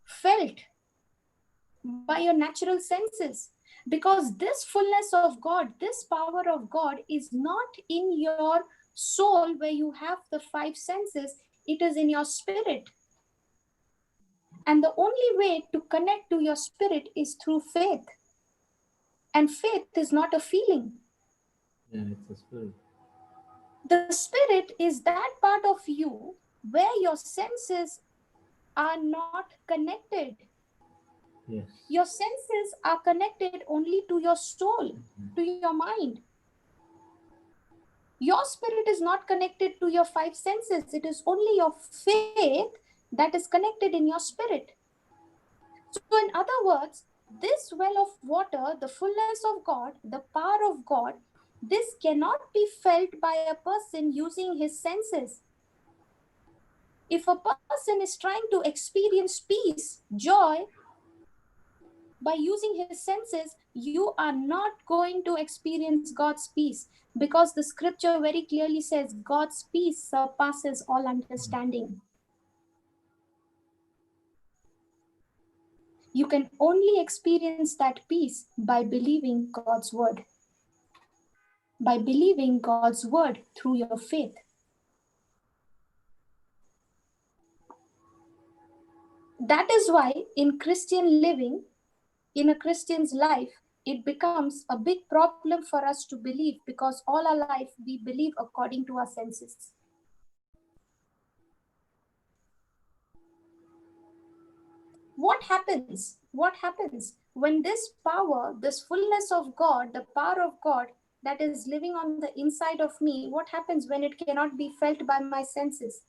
S2: felt by your natural senses, because this fullness of God, this power of God is not in your soul where you have the five senses, it is in your spirit. And the only way to connect to your spirit is through faith. And faith is not a feeling.
S3: Yeah, it's a spirit.
S2: The spirit is that part of you where your senses are not connected.
S3: Yes.
S2: Your senses are connected only to your soul, to your mind. Your spirit is not connected to your five senses. It is only your faith that is connected in your spirit. So, in other words, this well of water, the fullness of God, the power of God, this cannot be felt by a person using his senses. If a person is trying to experience peace, joy, by using his senses, you are not going to experience God's peace, because the scripture very clearly says God's peace surpasses all understanding. You can only experience that peace by believing God's word, by believing God's word through your faith. That is why in Christian living, in a Christian's life, it becomes a big problem for us to believe, because all our life we believe according to our senses. What happens? What happens when this power, this fullness of God, the power of God that is living on the inside of me, what happens when it cannot be felt by my senses?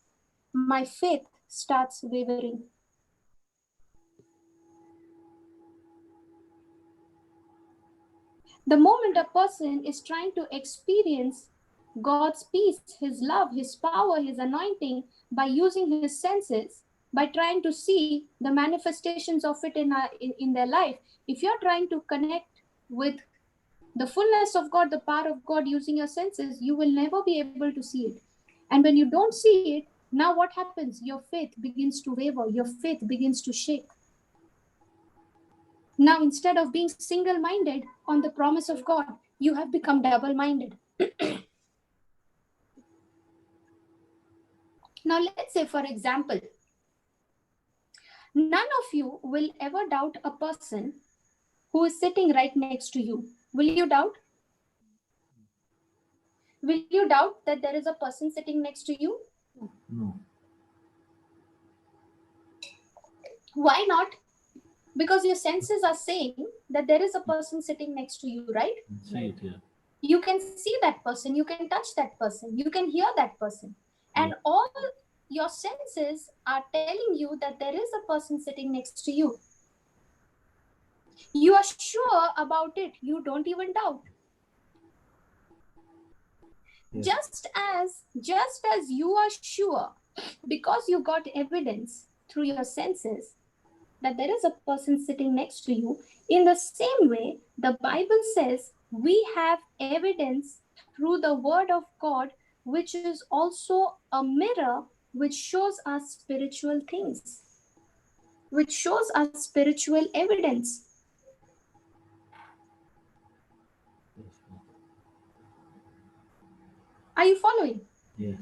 S2: My faith starts wavering. The moment a person is trying to experience God's peace, His love, His power, His anointing by using His senses, by trying to see the manifestations of it in their life, if you're trying to connect with the fullness of God, the power of God using your senses, you will never be able to see it. And when you don't see it, now what happens? Your faith begins to waver, your faith begins to shake. Now, instead of being single minded on the promise of God, you have become double minded. Now, let's say, for example, none of you will ever doubt a person who is sitting right next to you. Will you doubt? Will you doubt that there is a person sitting next to you?
S3: No.
S2: Why not? Because your senses are saying that there is a person sitting next to you, right?
S3: See it here.
S2: You can see that person, you can touch that person, you can hear that person. And all your senses are telling you that there is a person sitting next to you. You are sure about it, you don't even doubt.
S3: Yeah.
S2: Just as you are sure, because you got evidence through your senses that there is a person sitting next to you, in the same way, the Bible says we have evidence through the word of God, which is also a mirror which shows us spiritual things, which shows us spiritual evidence. Are you following?
S3: Yes.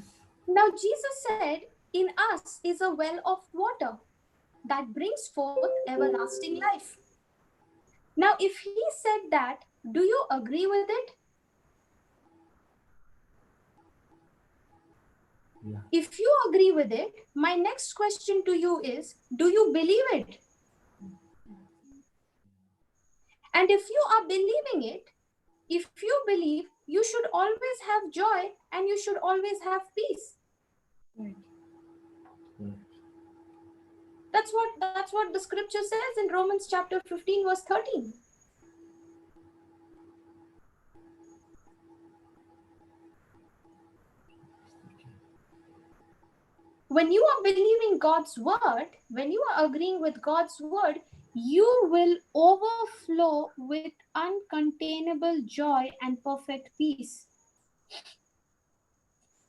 S2: Now, Jesus said, in us is a well of water that brings forth everlasting life. Now, if he said that, do you agree with it?
S3: Yeah.
S2: If you agree with it, my next question to you is, do you believe it? And if you are believing it, if you believe, you should always have joy and you should always have peace.
S4: Right.
S3: Right.
S2: That's what the scripture says in Romans chapter 15 verse 13. When you are believing God's word, when you are agreeing with God's word, you will overflow with uncontainable joy and perfect peace.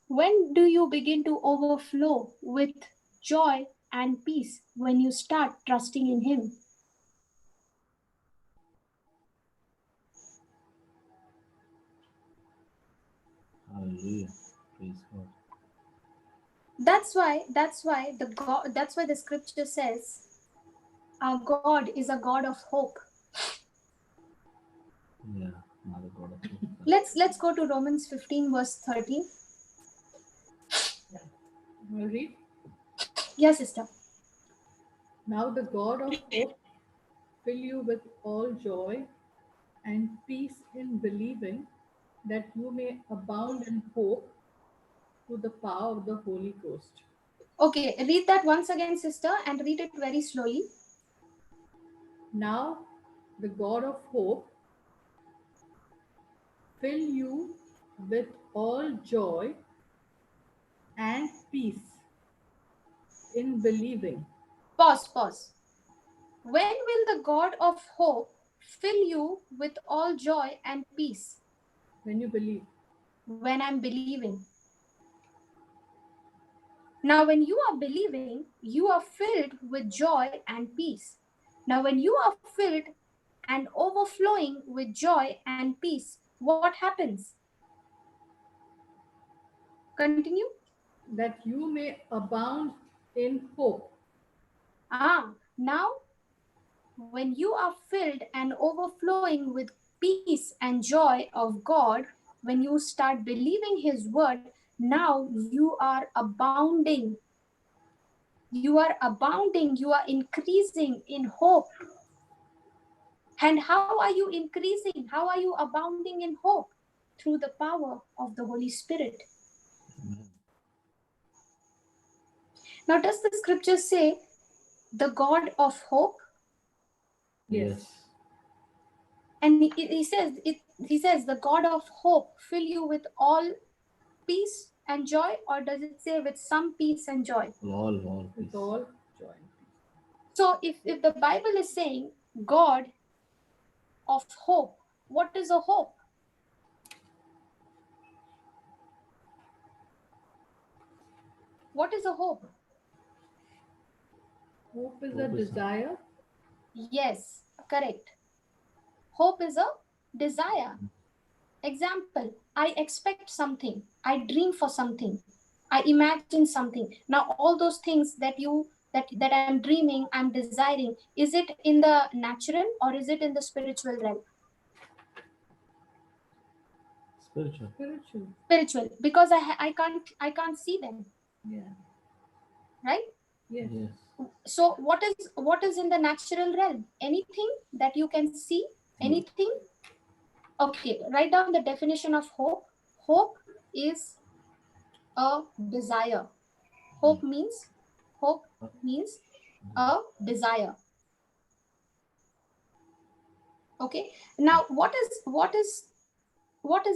S2: When do you begin to overflow with joy and peace? When you start trusting in Him.
S3: Hallelujah. Praise God.
S2: That's why the scripture says our God is a God of hope.
S3: Yeah. Another God of hope.
S2: Let's go to Romans 15 verse 13.
S4: I'll read.
S2: Yes, sister.
S4: Now the God of hope fill you with all joy and peace in believing, that you may abound in hope through the power of the Holy Ghost.
S2: Okay, read that once again, sister, and read it very slowly.
S4: Now the God of hope fill you with all joy and peace in believing.
S2: Pause. When will the God of hope fill you with all joy and peace?
S4: When you believe.
S2: When I'm believing. Now, when you are believing, you are filled with joy and peace. Now, when you are filled and overflowing with joy and peace, what happens? Continue.
S4: That you may abound in hope.
S2: Now, when you are filled and overflowing with peace and joy of God, when you start believing His word, now you are abounding. You are abounding, you are increasing in hope. And how are you increasing? How are you abounding in hope? Through the power of the Holy Spirit.
S3: Amen.
S2: Now, does the scripture say the God of hope?
S3: Yes.
S2: And he says the God of hope fill you with all peace and joy, or does it say with some peace and joy?
S3: All
S4: With
S3: peace.
S4: all joy and peace.
S2: So if the Bible is saying God of hope, what is a hope? What is a hope?
S4: Hope is a
S3: Hope is
S4: desire.
S2: Yes, correct. Hope is a desire. Example, I expect something, I dream for something, I imagine something. Now all those things that I'm dreaming, I'm desiring, is it in the natural or is it in the spiritual realm?
S3: spiritual.
S4: Spiritual.
S2: Spiritual, because I can't see them,
S4: Yeah.
S2: right?
S4: Yes.
S3: Yes.
S2: So what is in the natural realm? Anything that you can see,
S3: No.
S2: anything. Okay, write down the definition of hope. Hope is a desire. Hope means a desire. Okay, now what is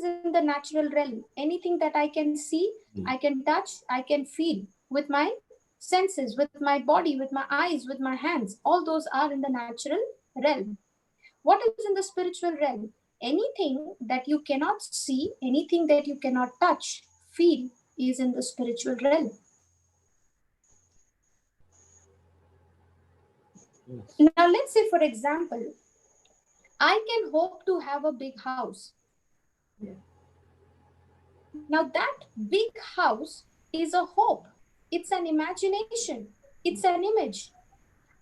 S2: in the natural realm? Anything that I can see, I can touch, I can feel with my senses, with my body, with my eyes, with my hands. All those are in the natural realm. What is in the spiritual realm? Anything that you cannot see, anything that you cannot touch, feel, is in the spiritual realm.
S3: Yes.
S2: Now let's say, for example, I can hope to have a big house.
S4: Yeah.
S2: Now that big house is a hope. It's an imagination. It's an image.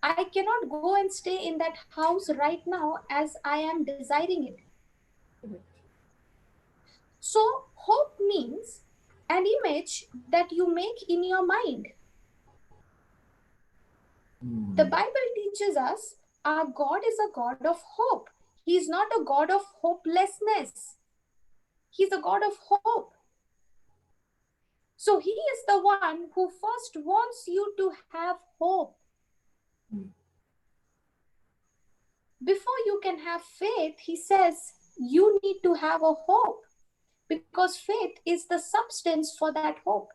S2: I cannot go and stay in that house right now as I am desiring it.
S4: Correct.
S2: So hope means an image that you make in your mind. The Bible teaches us our God is a God of hope. He is not a God of hopelessness. He's a God of hope. So he is the one who first wants you to have hope. Before you can have faith, he says you need to have a hope, because faith is the substance for that hope.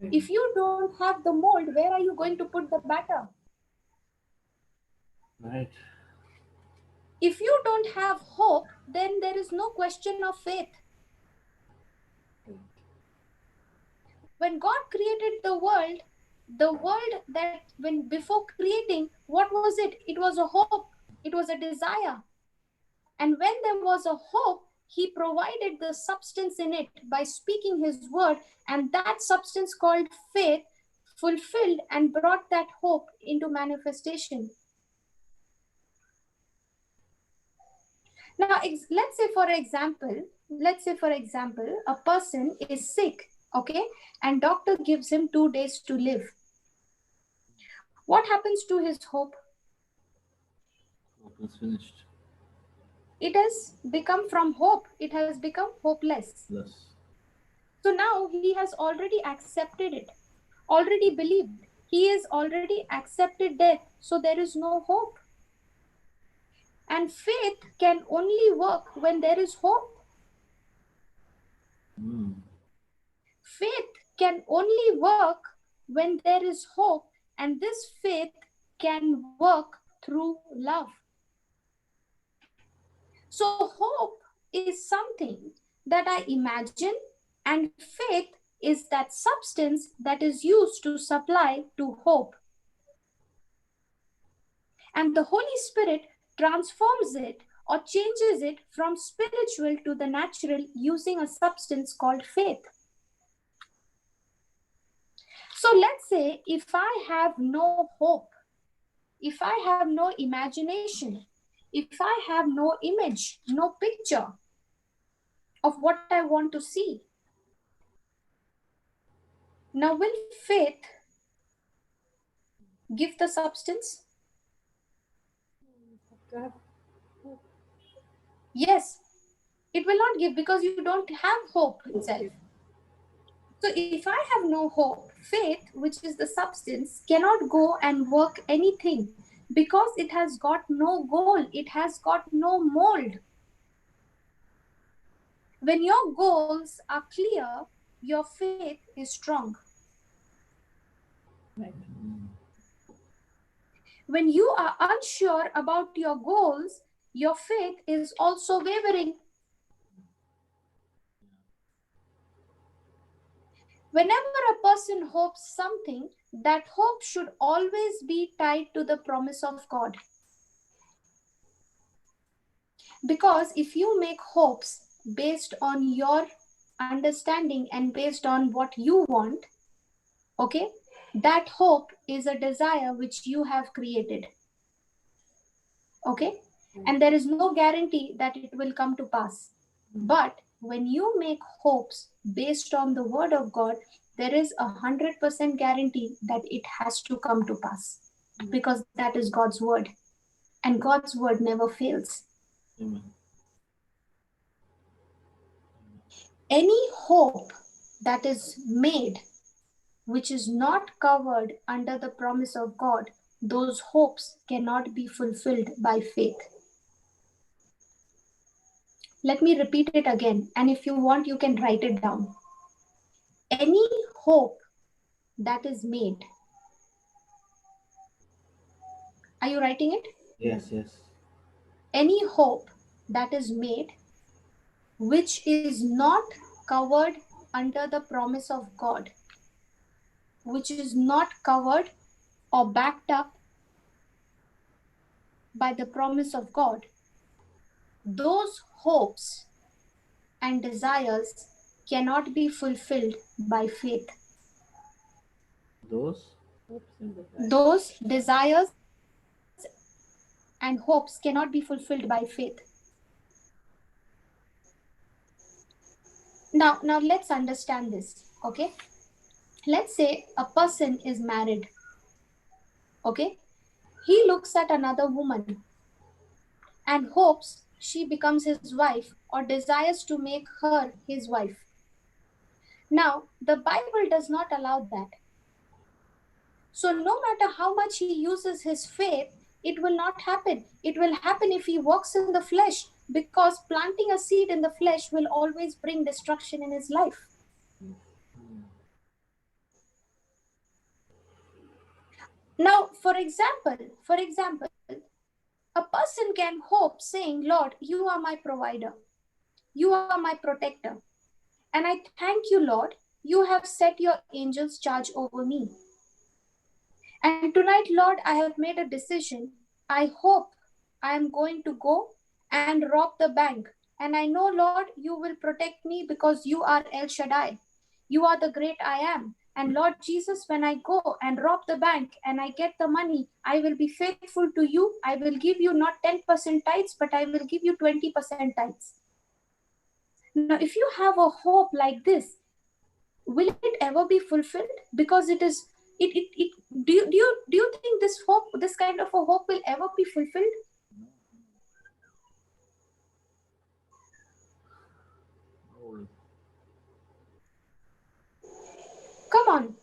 S2: If you don't have the mold, where are you going to put the batter?
S3: Right.
S2: If you don't have hope, then there is no question of faith. When God created the world that when before creating, what was it? It was a hope. It was a desire. And when there was a hope, he provided the substance in it by speaking his word, and that substance called faith fulfilled and brought that hope into manifestation. Now, let's say for example, a person is sick, okay, and doctor gives him 2 days to live. What happens to his hope?
S3: Hope is finished.
S2: It has become from hope, it has become hopeless.
S3: Plus.
S2: So now he has already accepted it, already believed. He is already accepted death, so there is no hope. And faith can only work when there is hope. Faith can only work when there is hope, and this faith can work through love. So hope is something that I imagine, and faith is that substance that is used to supply to hope. And the Holy Spirit transforms it or changes it from spiritual to the natural using a substance called faith. So let's say if I have no hope, if I have no imagination, if I have no image, no picture of what I want to see, now will faith give the substance?
S4: To have hope.
S2: Yes, it will not give because you don't have hope itself.
S4: Okay.
S2: So if I have no hope, faith, which is the substance, cannot go and work anything because it has got no goal, it has got no mold. When your goals are clear, your faith is strong.
S4: Right.
S2: When you are unsure about your goals, your faith is also wavering. Whenever a person hopes something, that hope should always be tied to the promise of God. Because if you make hopes based on your understanding and based on what you want, okay, that hope is a desire which you have created. Okay, and there is no guarantee that it will come to pass. But when you make hopes based on the word of God, there is 100% guarantee that it has to come to pass, because that is God's word, and God's word never fails.
S3: Amen.
S2: Any hope that is made which is not covered under the promise of God, those hopes cannot be fulfilled by faith. Let me repeat it again, and if you want, you can write it down. Any hope that is made, are you writing it?
S3: Yes, yes.
S2: Any hope that is made which is not covered under the promise of God, which is not covered or backed up by the promise of God, those hopes and desires cannot be fulfilled by faith.
S3: Those?
S4: Hopes and desires.
S2: Those desires and hopes cannot be fulfilled by faith. Now let's understand this, okay? Let's say a person is married, okay? He looks at another woman and hopes she becomes his wife or desires to make her his wife. Now, the Bible does not allow that. So, no matter how much he uses his faith, it will not happen. It will happen if he walks in the flesh, because planting a seed in the flesh will always bring destruction in his life. Now, for example, a person can hope saying, Lord, you are my provider, you are my protector, and I thank you, Lord, you have set your angels charge over me. And tonight, Lord, I have made a decision. I hope I am going to go and rob the bank. And I know, Lord, you will protect me because you are El Shaddai. You are the great I am. And Lord Jesus, when I go and rob the bank and I get the money, I will be faithful to you. I will give you not 10% tithes, but I will give you 20% tithes. Now, if you have a hope like this, will it ever be fulfilled? Because it is it do you think this hope, this kind of a hope, will ever be fulfilled?
S3: Oh,
S2: Come on.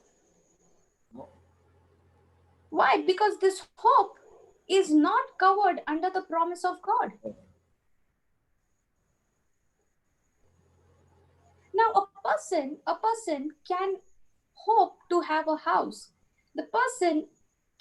S3: no.
S2: Why? Because this hope is not covered under the promise of God. Now a person can hope to have a house. The person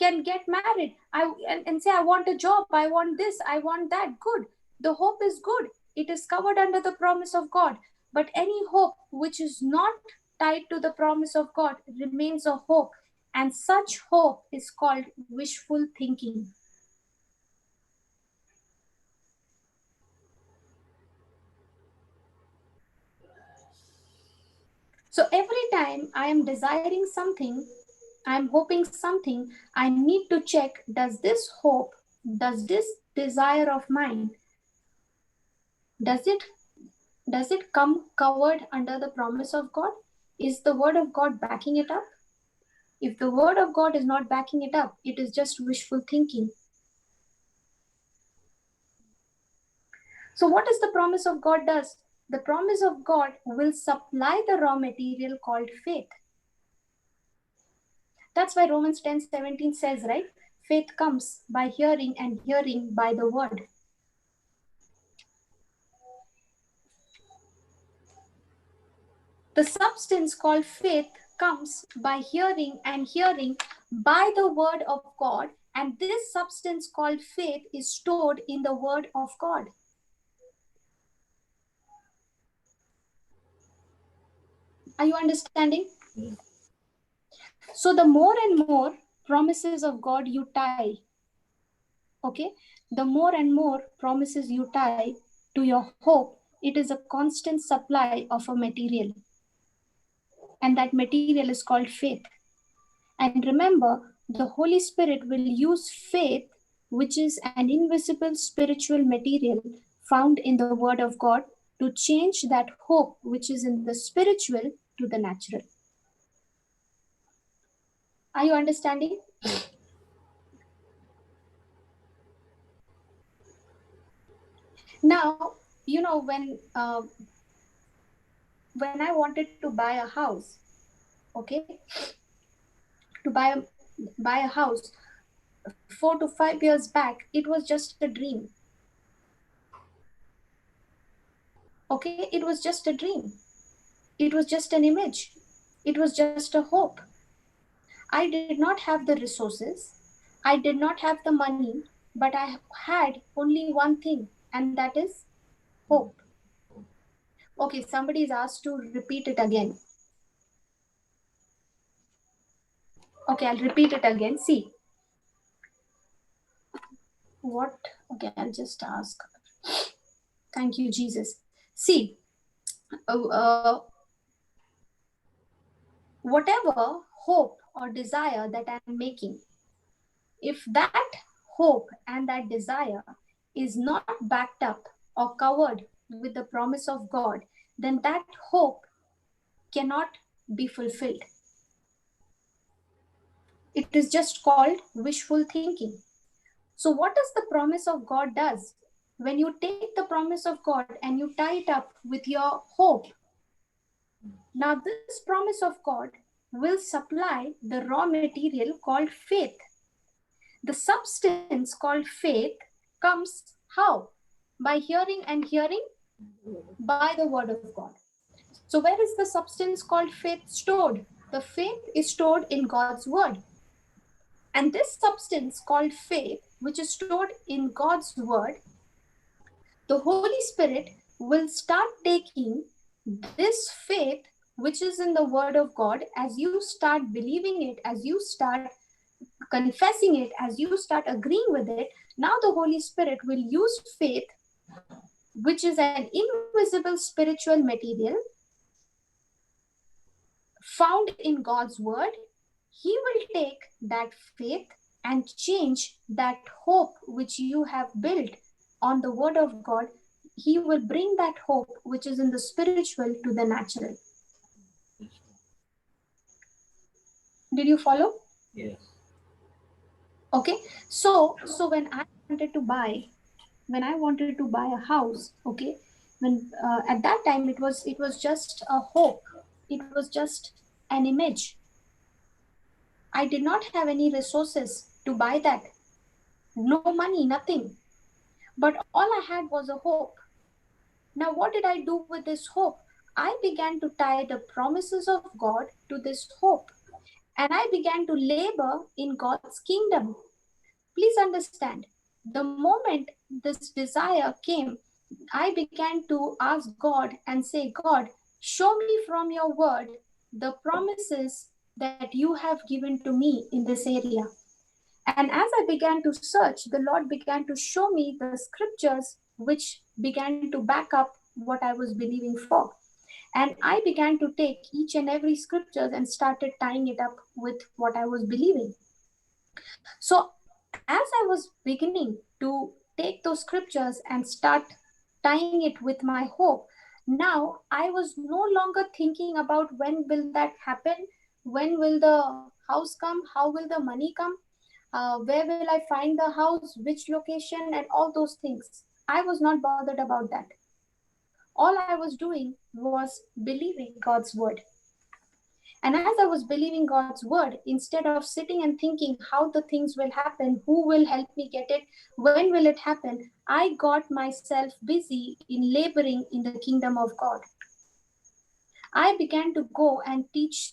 S2: can get married and say, I want a job, I want this, I want that. Good. The hope is good. It is covered under the promise of God. But any hope which is not tied to the promise of God remains a hope. And such hope is called wishful thinking. So every time I am desiring something, I am hoping something, I need to check, does this hope, does this desire of mine, does it come covered under the promise of God? Is the word of God backing it up? If the word of God is not backing it up, it is just wishful thinking. So what is the promise of God does? The promise of God will supply the raw material called faith. That's why Romans 10:17 says, right? Faith comes by hearing and hearing by the word. The substance called faith comes by hearing and hearing by the word of God. And this substance called faith is stored in the word of God. Are you understanding?
S3: Yeah.
S2: So the more and more promises of God you tie, okay, the more and more promises you tie to your hope, it is a constant supply of a material. And that material is called faith. And remember, the Holy Spirit will use faith, which is an invisible spiritual material found in the Word of God, to change that hope, which is in the spiritual, to the natural. Are you understanding?
S3: Yes.
S2: Now, when I wanted to buy a house, okay, to buy a house 4 to 5 years back, it was just a dream. Okay, it was just a dream. It was just an image. It was just a hope. I did not have the resources. I did not have the money, but I had only one thing, and that is hope. Okay, somebody is asked to repeat it again. Okay, I'll repeat it again. See, what? Okay, I'll just ask. Thank you, Jesus. See, uh, uh, whatever hope or desire that I'm making, if that hope and that desire is not backed up or covered with the promise of God, then that hope cannot be fulfilled. It is just called wishful thinking. So what does the promise of God does? When you take the promise of God and you tie it up with your hope, now this promise of God will supply the raw material called faith. The substance called faith comes how? By hearing and hearing by the word of God. So where is the substance called faith stored? The faith is stored in God's word. And this substance called faith, which is stored in God's word, the Holy Spirit will start taking this faith, which is in the word of God, as you start believing it, as you start confessing it, as you start agreeing with it. Now the Holy Spirit will use faith, which is an invisible spiritual material found in God's word. He will take that faith and change that hope which you have built on the word of God. He will bring that hope which is in the spiritual to the natural. Did you follow?
S3: Yes.
S2: Okay. So when I wanted to buy a house, okay, when at that time it was just a hope. It was just an image. I did not have any resources to buy that. No money, nothing. But all I had was a hope. Now, what did I do with this hope? I began to tie the promises of God to this hope. And I began to labor in God's kingdom. Please understand, the moment this desire came, I began to ask God and say, God, show me from your word the promises that you have given to me in this area. And as I began to search, the Lord began to show me the scriptures which began to back up what I was believing for. And I began to take each and every scriptures and started tying it up with what I was believing. So as I was beginning to take those scriptures and start tying it with my hope, now I was no longer thinking about when will that happen, when will the house come? How will the money come? Where will I find the house? Which location? And all those things. I was not bothered about that. All I was doing was believing God's word. And as I was believing God's word, instead of sitting and thinking how the things will happen, who will help me get it, when will it happen, I got myself busy in laboring in the kingdom of God. I began to go and teach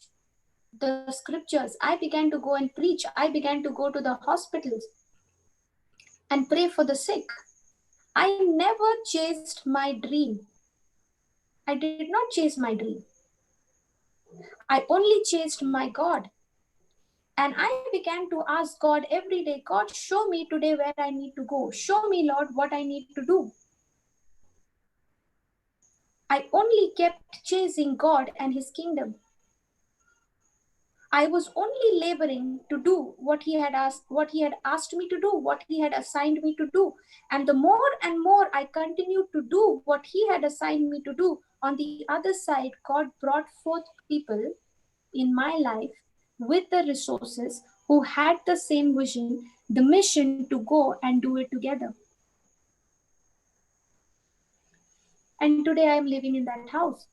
S2: the scriptures. I began to go and preach. I began to go to the hospitals and pray for the sick. I never chased my dream. I did not chase my dream. I only chased my God. And I began to ask God every day, God, show me today where I need to go. Show me, Lord, what I need to do. I only kept chasing God and his kingdom. I was only laboring to do what he had asked me to do, what he had assigned me to do. And the more and more I continued to do what he had assigned me to do, on the other side, God brought forth people in my life with the resources who had the same vision, the mission to go and do it together. And today I am living in that house.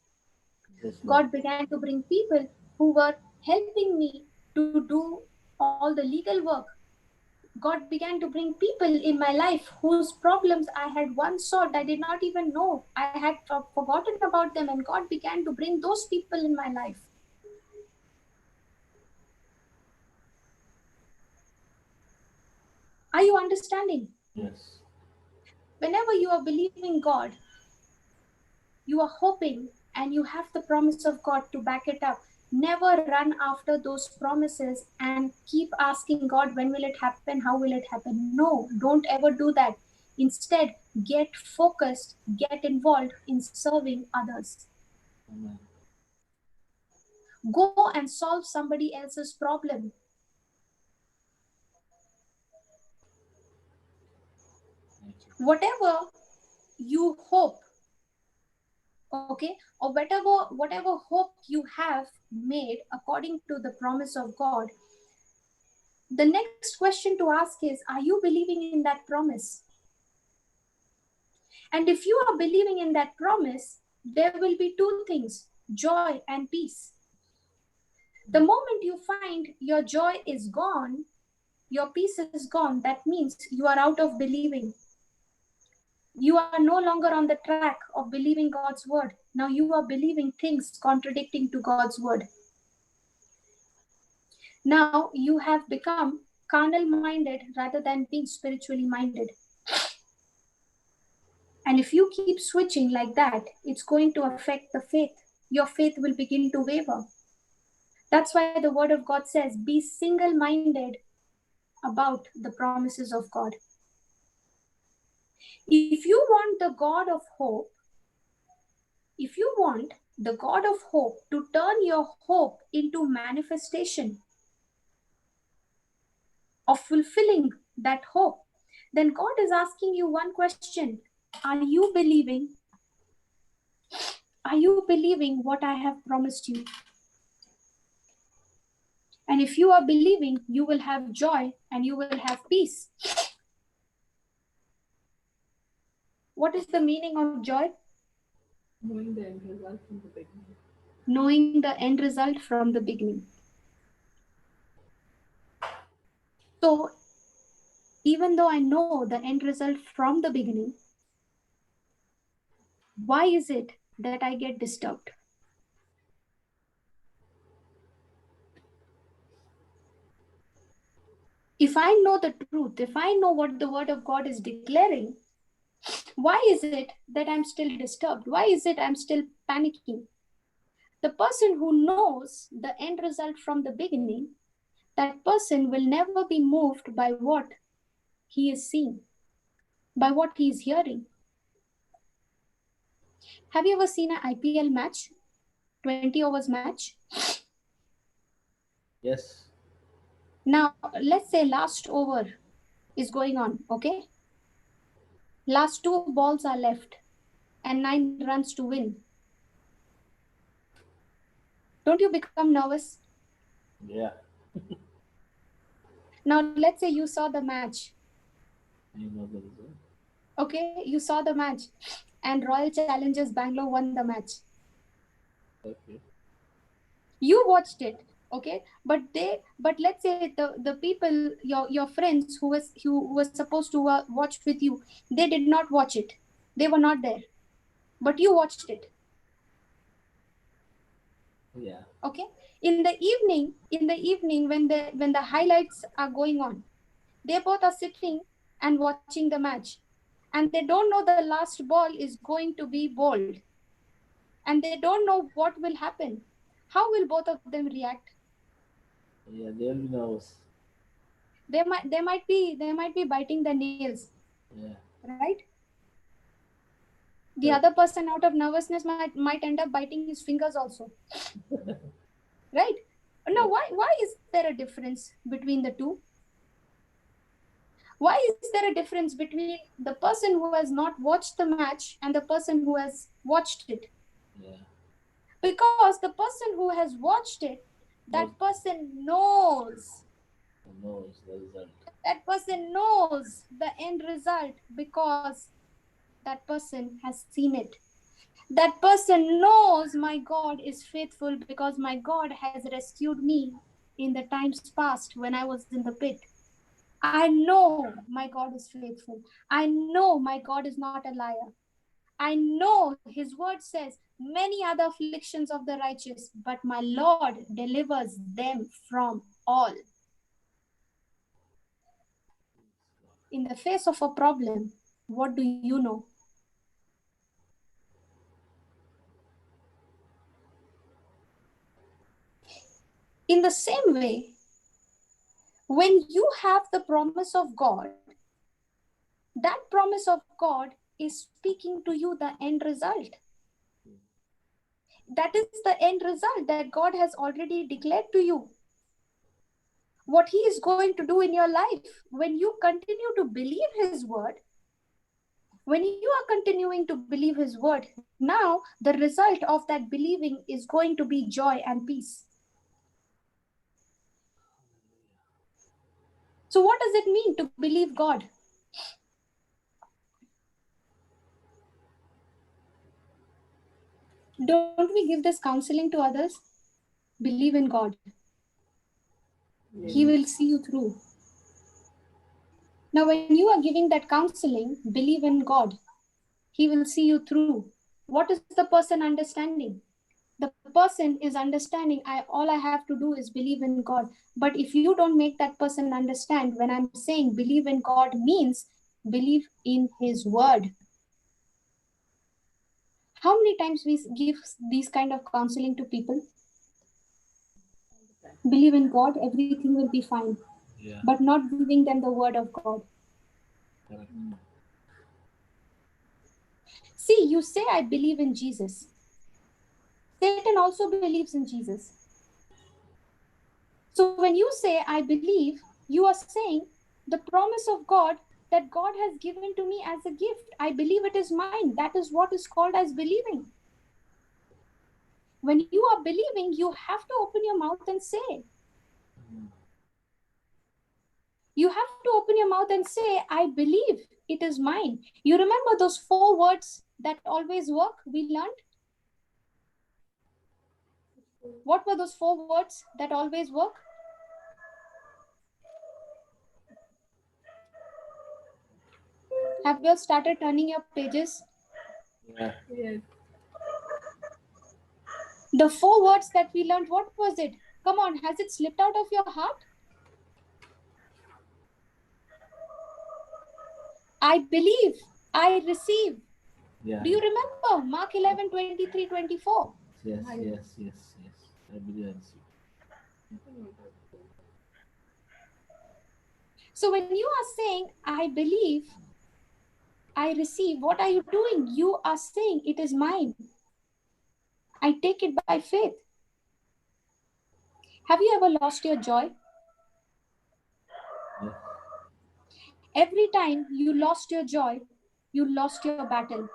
S3: Yes, Lord.
S2: God began to bring people who were helping me to do all the legal work. God began to bring people in my life whose problems I had once solved. I did not even know. I had forgotten about them, and God began to bring those people in my life. Are you understanding?
S3: Yes.
S2: Whenever you are believing God, you are hoping and you have the promise of God to back it up. Never run after those promises and keep asking God, when will it happen? How will it happen? No, don't ever do that. Instead, get focused, get involved in serving others.
S3: Amen.
S2: Go and solve somebody else's problem.
S3: Thank you.
S2: Whatever you hope, okay, or whatever hope you have made according to the promise of God, the next question to ask is, are you believing in that promise? And if you are believing in that promise, there will be two things: joy and peace. The moment you find your joy is gone, your peace is gone, that means you are out of believing. You are no longer on the track of believing God's word. Now you are believing things contradicting to God's word. Now you have become carnal minded rather than being spiritually minded. And if you keep switching like that, it's going to affect the faith. Your faith will begin to waver. That's why the word of God says, be single minded about the promises of God. If you want the God of hope, if you want the God of hope to turn your hope into manifestation of fulfilling that hope, then God is asking you one question: are you believing? Are you believing what I have promised you? And if you are believing, you will have joy and you will have peace. What is the meaning of joy?
S4: Knowing the end result from the beginning.
S2: Knowing the end result from the beginning. So, even though I know the end result from the beginning, why is it that I get disturbed? If I know the truth, if I know what the word of God is declaring, why is it that I'm still disturbed? Why is it I'm still panicking? The person who knows the end result from the beginning, that person will never be moved by what he is seeing, by what he is hearing. Have you ever seen an IPL match? 20 overs match?
S3: Yes.
S2: Now, let's say last over is going on, okay? Last two balls are left and 9 runs to win. Don't you become nervous?
S3: Yeah.
S2: Now, let's say you saw the match.
S3: You know the result.
S2: Okay, you saw the match, and Royal Challengers Bangalore won the match.
S3: Okay.
S2: You watched it, okay, but let's say the people, your friends who was supposed to watch with you, they did not watch it. They were not there, but you watched it.
S3: Yeah.
S2: Okay, in the evening when the highlights are going on, they both are sitting and watching the match, and they don't know the last ball is going to be bowled, and they don't know what will happen. How will both of them react?
S3: Yeah, they'll be nervous.
S2: They might be biting their nails,
S3: Yeah.
S2: right? The
S3: Correct.
S2: other person, out of nervousness, might end up biting his fingers also, right? Now,
S3: Correct.
S2: why is there a difference between the two? Why is there a difference between the person who has not watched the match and the person who has watched it?
S3: Yeah.
S2: Because the person who has watched it,
S3: Knows,
S2: that person knows,
S3: knows the result.
S2: that person knows the end result, because that person has seen it. That person knows my God is faithful, because my God has rescued me in the times past when I was in the pit. I know my God is faithful. I know my God is not a liar. I know his word says many other afflictions of the righteous, but my Lord delivers them from all. In the face of a problem, what do you know? In the same way, when you have the promise of God, that promise of God is speaking to you the end result. That is the end result that God has already declared to you. What he is going to do in your life when you continue to believe his word, when you are continuing to believe his word, now the result of that believing is going to be joy and peace. So what does it mean to believe God? Don't we give this counseling to others? Believe in God. He
S4: Yes.
S2: will see you through. Now, when you are giving that counseling, believe in God. He will see you through. What is the person understanding? The person is understanding, all I have to do is believe in God. But if you don't make that person understand, when I'm saying believe in God means believe in his word. How many times we give these kind of counseling to people? Believe in God, everything will be fine,
S3: Yeah.
S2: but not giving them the word of God.
S3: Correct.
S2: See, you say I believe in Jesus. Satan also believes in Jesus. So when you say I believe, you are saying the promise of God that God has given to me as a gift, I believe it is mine. That is what is called as believing. When you are believing, you have to open your mouth and say. You have to open your mouth and say, I believe it is mine. You remember those 4 words that always work we learned? What were those 4 words that always work? Have you all started turning your pages?
S3: Yeah.
S4: Yes.
S2: The 4 words that we learned, what was it? Come on, has it slipped out of your heart? I believe, I receive.
S3: Yeah.
S2: Do you remember Mark 11, 23, 24?
S3: Yes.
S4: I
S3: Yes. Yes. Yes. I believe I receive.
S2: So when you are saying, I believe, I receive, what are you doing? You are saying, it is mine. I take it by faith. Have you ever lost your joy?
S3: Yes.
S2: Every time you lost your joy, you lost your battle.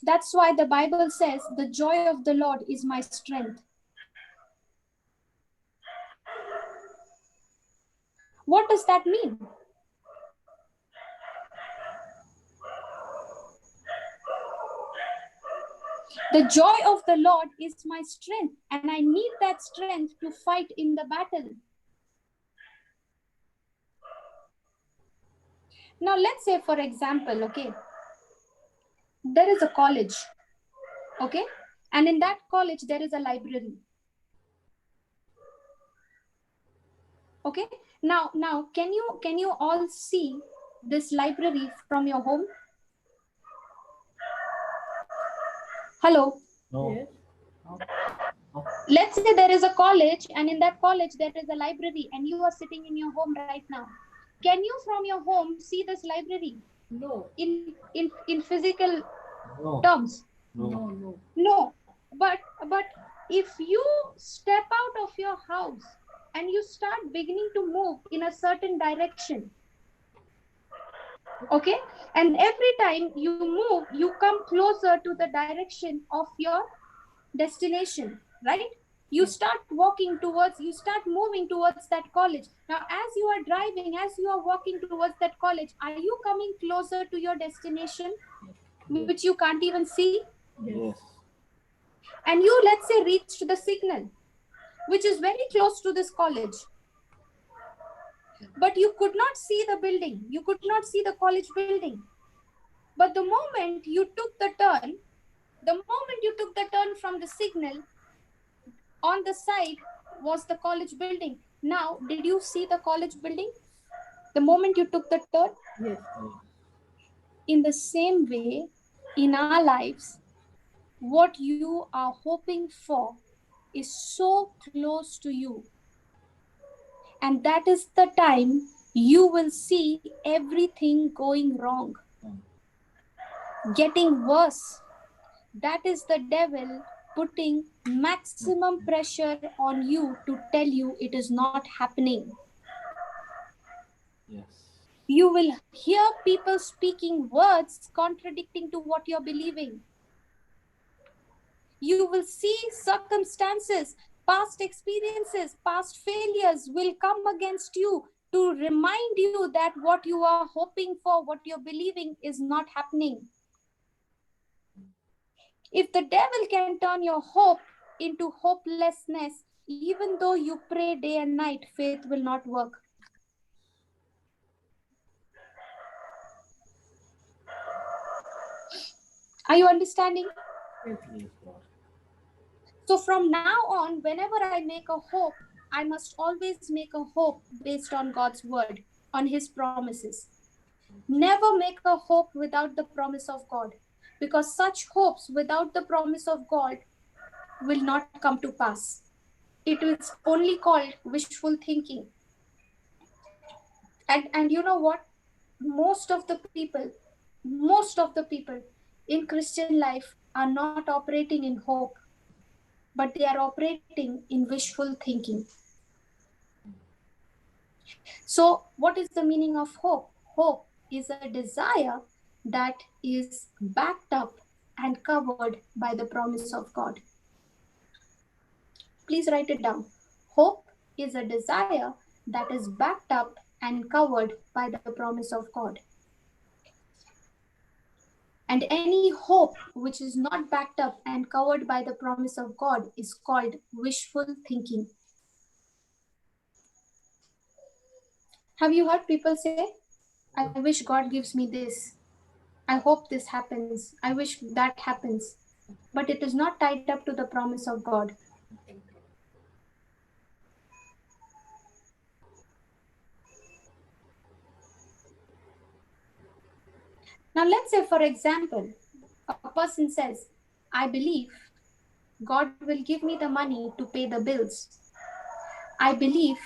S2: That's why the Bible says, the joy of the Lord is my strength. What does that mean? The joy of the Lord is my strength, and I need that strength to fight in the battle. Now, let's say, for example, okay, there is a college, okay, and in that college, there is a library. Okay, now, can you all see this library from your home? Hello.
S3: No.
S4: Yes.
S2: Let's say there is a college, and in that college there is a library, and you are sitting in your home right now. Can you from your home see this library
S4: No.
S2: in physical
S3: No.
S2: terms?
S3: No.
S4: No. No.
S2: No. But if you step out of your house and you start beginning to move in a certain direction, okay, and every time you move, you come closer to the direction of your destination, right? You start you start moving towards that college. Now, as you are driving, as you are walking towards that college, are you coming closer to your destination, which you can't even see?
S3: Yes.
S2: And you, let's say, reached the signal, which is very close to this college, but you could not see the building, you could not see the college building. But the moment you took the turn, from the signal, on the side was the college building. Now, did you see the college building the moment you took the turn?
S4: Yes.
S2: In the same way, in our lives, what you are hoping for is so close to you. And that is the time you will see everything going wrong, getting worse. That is the devil putting maximum pressure on you to tell you it is not happening.
S3: Yes.
S2: You will hear people speaking words contradicting to what you're believing. You will see circumstances, past experiences, past failures will come against you to remind you that what you are hoping for, what you're believing is not happening. If the devil can turn your hope into hopelessness, even though you pray day and night, faith will not work. Are you understanding?
S4: Yes.
S3: Yes, God.
S2: So from now on, whenever I make a hope, I must always make a hope based on God's word, on his promises. Never make a hope without the promise of God, because such hopes without the promise of God will not come to pass. It is only called wishful thinking. And you know what? Most of the people, most of the people in Christian life are not operating in hope, but they are operating in wishful thinking. So, what is the meaning of hope? Hope is a desire that is backed up and covered by the promise of God. Please write it down. Hope is a desire that is backed up and covered by the promise of God. And any hope which is not backed up and covered by the promise of God is called wishful thinking. Have you heard people say, I wish God gives me this. I hope this happens. I wish that happens. But it is not tied up to the promise of God. Now, let's say, for example, a person says, I believe God will give me the money to pay the bills. I believe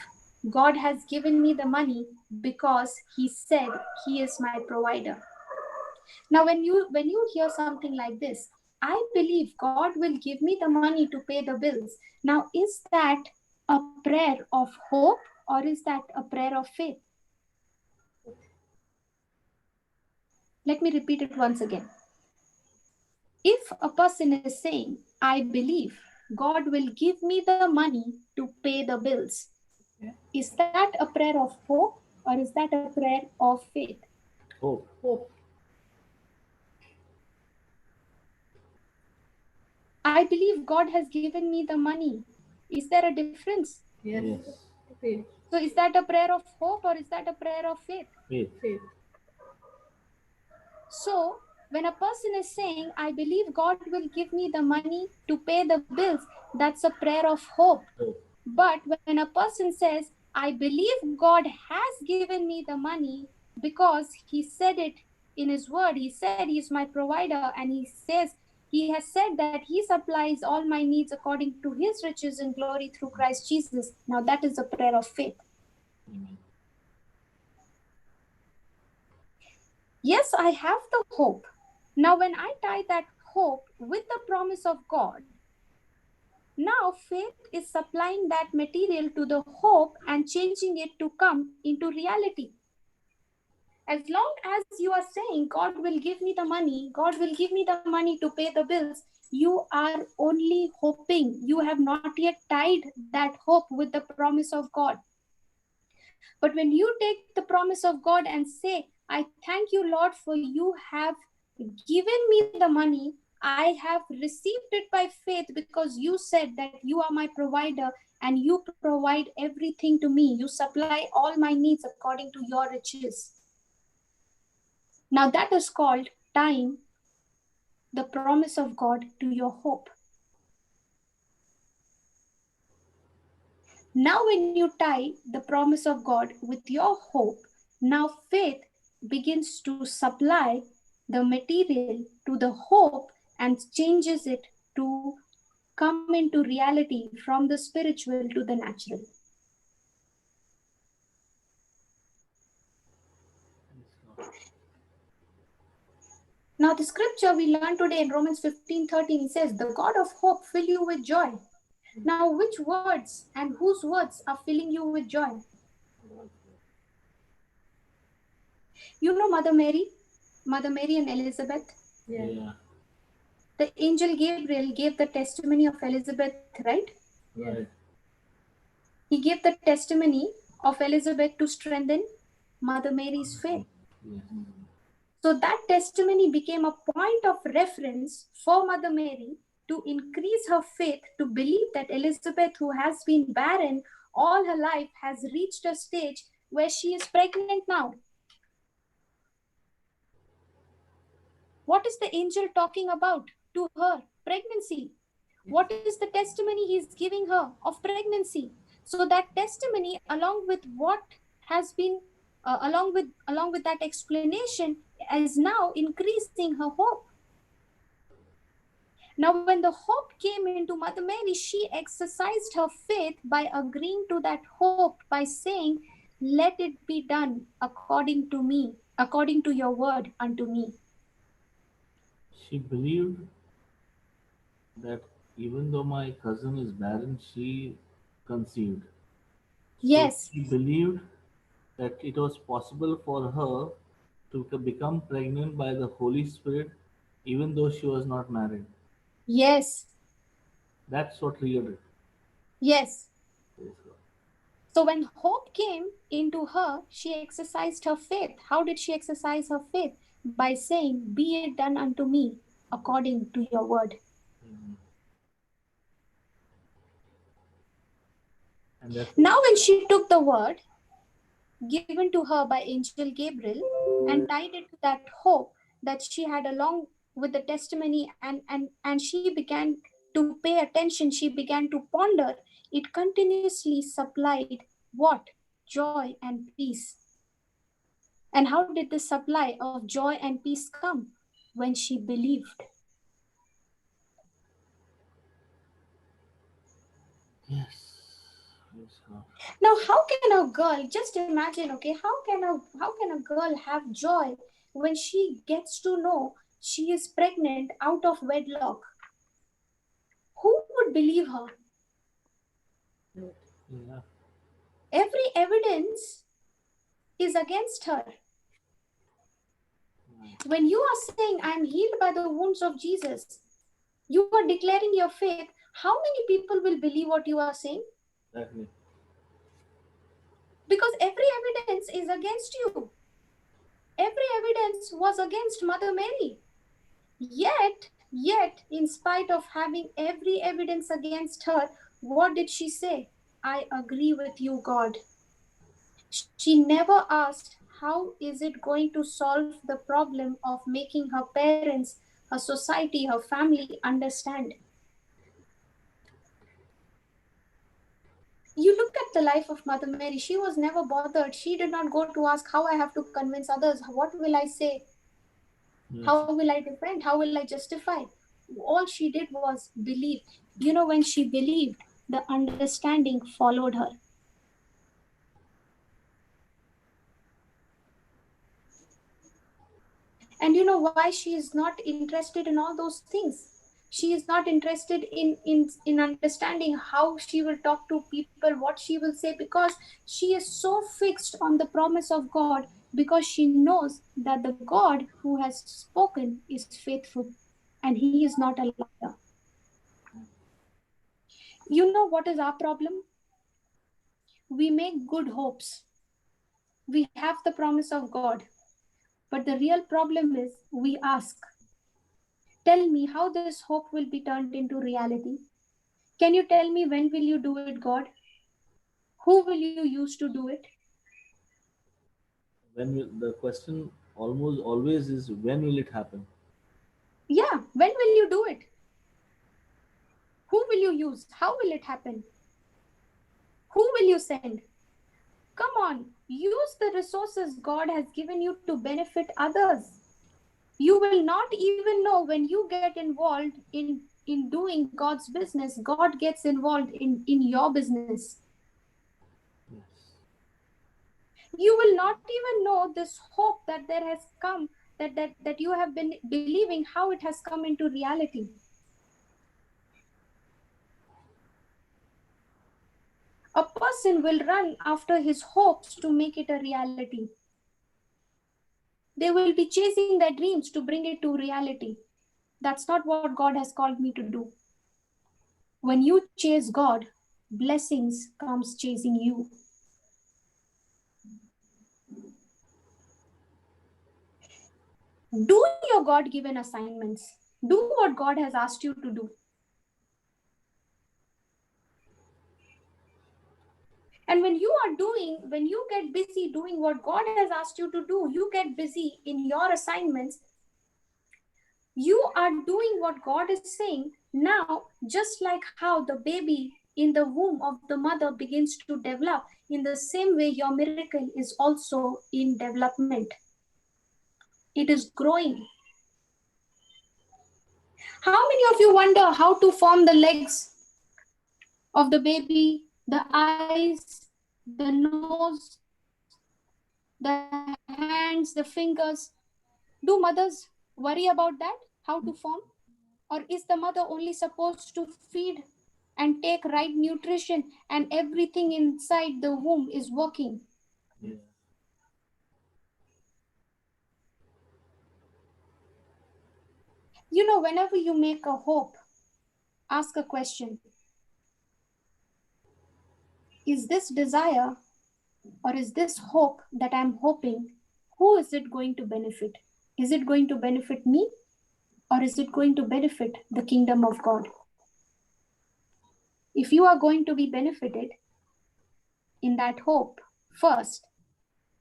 S2: God has given me the money because he said he is my provider. Now, when you hear something like this, I believe God will give me the money to pay the bills. Now, is that a prayer of hope or is that a prayer of faith? Let me repeat it once again. If a person is saying, I believe God will give me the money to pay the bills,
S4: Okay.
S2: Is that a prayer of hope or is that a prayer of faith?
S3: Hope.
S4: Hope.
S2: I believe God has given me the money. Is there a difference?
S4: Yes.
S3: Yes.
S4: Faith.
S2: So is that a prayer of hope or is that a prayer of faith?
S3: Faith.
S4: Faith.
S2: So when a person is saying, I believe God will give me the money to pay the bills, that's a prayer of hope.
S3: Hope.
S2: But when a person says, I believe God has given me the money because He said it in His word, He said He is my provider, and He has said that He supplies all my needs according to His riches and glory through Christ Jesus. Now that is a prayer of faith.
S3: Amen.
S2: Yes, I have the hope. Now, when I tie that hope with the promise of God, now faith is supplying that material to the hope and changing it to come into reality. As long as you are saying, God will give me the money, God will give me the money to pay the bills, you are only hoping. You have not yet tied that hope with the promise of God. But when you take the promise of God and say, I thank you, Lord, for you have given me the money, I have received it by faith because you said that you are my provider and you provide everything to me. You supply all my needs according to your riches. Now that is called tying the promise of God to your hope. Now, when you tie the promise of God with your hope, now faith begins to supply the material to the hope and changes it to come into reality from the spiritual to the natural. Now, the scripture we learned today in Romans 15:13 says, the God of hope fill you with joy. Now, which words and whose words are filling you with joy? You know Mother Mary and Elizabeth.
S4: Yeah.
S3: Yeah.
S2: The angel Gabriel gave the testimony of Elizabeth, right?
S4: Yes.
S3: Right.
S2: He gave the testimony of Elizabeth to strengthen Mother Mary's faith.
S3: Yes.
S2: So that testimony became a point of reference for Mother Mary to increase her faith to believe that Elizabeth, who has been barren all her life, has reached a stage where she is pregnant now. What is the angel talking about to her? Pregnancy. What is the testimony he's giving her of pregnancy? So that testimony, along with what has been, along with that explanation, is now increasing her hope. Now, when the hope came into Mother Mary, she exercised her faith by agreeing to that hope by saying, "Let it be done according to me, according to your word unto me."
S3: She believed that even though my cousin is barren, she conceived. So
S2: Yes,
S3: she believed that it was possible for her to become pregnant by the Holy Spirit even though she was not married.
S2: yes,
S3: That's what triggered it.
S2: yes.
S3: Praise God.
S2: So when hope came into her, she exercised her faith. How did she exercise her faith? By saying, "Be it done unto me according to your word."
S3: Amen. And that's
S2: Now, when she took the word given to her by angel Gabriel and tied it to that hope that she had along with the testimony, and she began to pay attention, she began to ponder, it continuously supplied what? Joy and peace. And how did this supply of joy and peace come? When she believed.
S3: yes. Praise God.
S2: Now, how can a girl, just imagine, okay, how can a girl have joy when she gets to know she is pregnant out of wedlock? Who would believe her?
S3: Yeah.
S2: Every evidence is against her.
S3: Right.
S2: When you are saying, "I'm healed by the wounds of Jesus," you are declaring your faith. How many people will believe what you are saying?
S3: Exactly.
S2: Because every evidence is against you. Every evidence was against Mother Mary. Yet, in spite of having every evidence against her, what did she say? I agree with you, God. She never asked, how is it going to solve the problem of making her parents, her society, her family understand? You look at the life of Mother Mary, she was never bothered. She did not go to ask how I have to convince others. What will I say?
S3: Yes.
S2: How will I defend? How will I justify? All she did was believe. You know, when she believed, the understanding followed her. And you know why she is not interested in all those things? She is not interested in understanding how she will talk to people, what she will say, because she is so fixed on the promise of God, because she knows that the God who has spoken is faithful and he is not a liar. You know what is our problem? We make good hopes. We have the promise of God. But the real problem is we ask, tell me how this hope will be turned into reality. Can you tell me when will you do it, God? Who will you use to do it?
S3: The question almost always is, when will it happen?
S2: Yeah, when will you do it? Who will you use? How will it happen? Who will you send? Come on, use the resources God has given you to benefit others. You will not even know when you get involved in doing God's business. God gets involved in your business.
S3: Yes.
S2: You will not even know this hope that there has come, that you have been believing, how it has come into reality. A person will run after his hopes to make it a reality. They will be chasing their dreams to bring it to reality. That's not what God has called me to do. When you chase God, blessings comes chasing you. Do your God-given assignments. Do what God has asked you to do. And when you get busy doing what God has asked you to do, you get busy in your assignments, you are doing what God is saying. Now, just like how the baby in the womb of the mother begins to develop, in the same way, your miracle is also in development. It is growing. How many of you wonder how to form the legs of the baby, the eyes, the nose, the hands, the fingers? Do mothers worry about that? How to form? Or is the mother only supposed to feed and take right nutrition and everything inside the womb is working?
S3: Yeah.
S2: You know, whenever you make a hope, ask a question. Is this desire or is this hope that I'm hoping, who is it going to benefit? Is it going to benefit me or is it going to benefit the kingdom of God? If you are going to be benefited in that hope, first,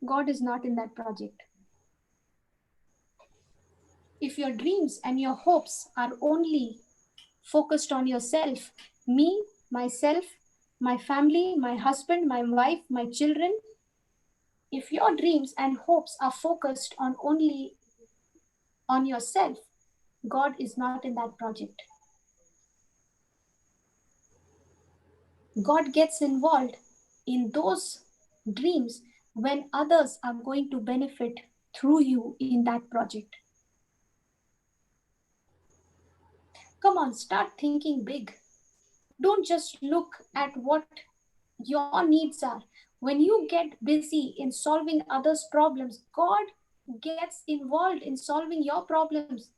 S2: God is not in that project. If your dreams and your hopes are only focused on yourself, me, myself, my family, my husband, my wife, my children, if your dreams and hopes are focused on only on yourself, God is not in that project. God gets involved in those dreams when others are going to benefit through you in that project. Come on, start thinking big. Don't just look at what your needs are. When you get busy in solving others' problems, God gets involved in solving your problems.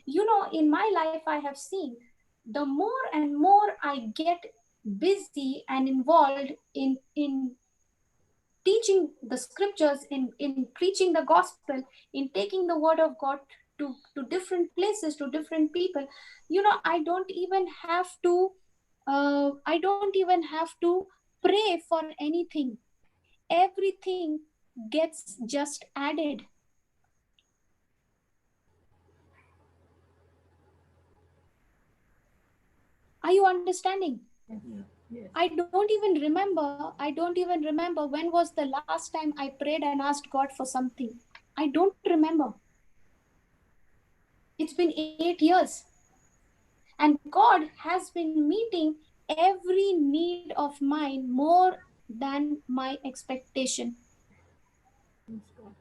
S2: You know, in my life, I have seen the more and more I get busy and involved in teaching the scriptures, in preaching the gospel, in taking the word of God to different places, to different people. I don't even have to pray for anything. Everything gets just added. Are you understanding?
S4: Yes.
S3: Yeah.
S4: Yes.
S2: I don't even remember when was the last time I prayed and asked God for something. I don't remember. It's been 8 years. And God has been meeting every need of mine more than my expectation.
S4: Praise God.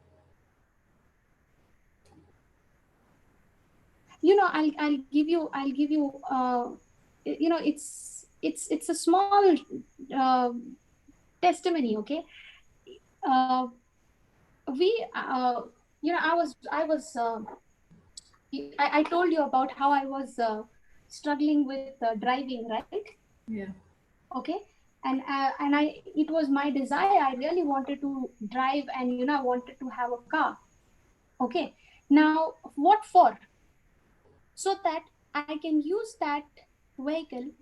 S2: I'll give you a small uh, testimony. Okay. uh, we I told you about how I was struggling with driving, right?
S4: Yeah.
S2: Okay. And it was my desire. I really wanted to drive, and I wanted to have a car. Okay. Now, what for? So that I can use that vehicle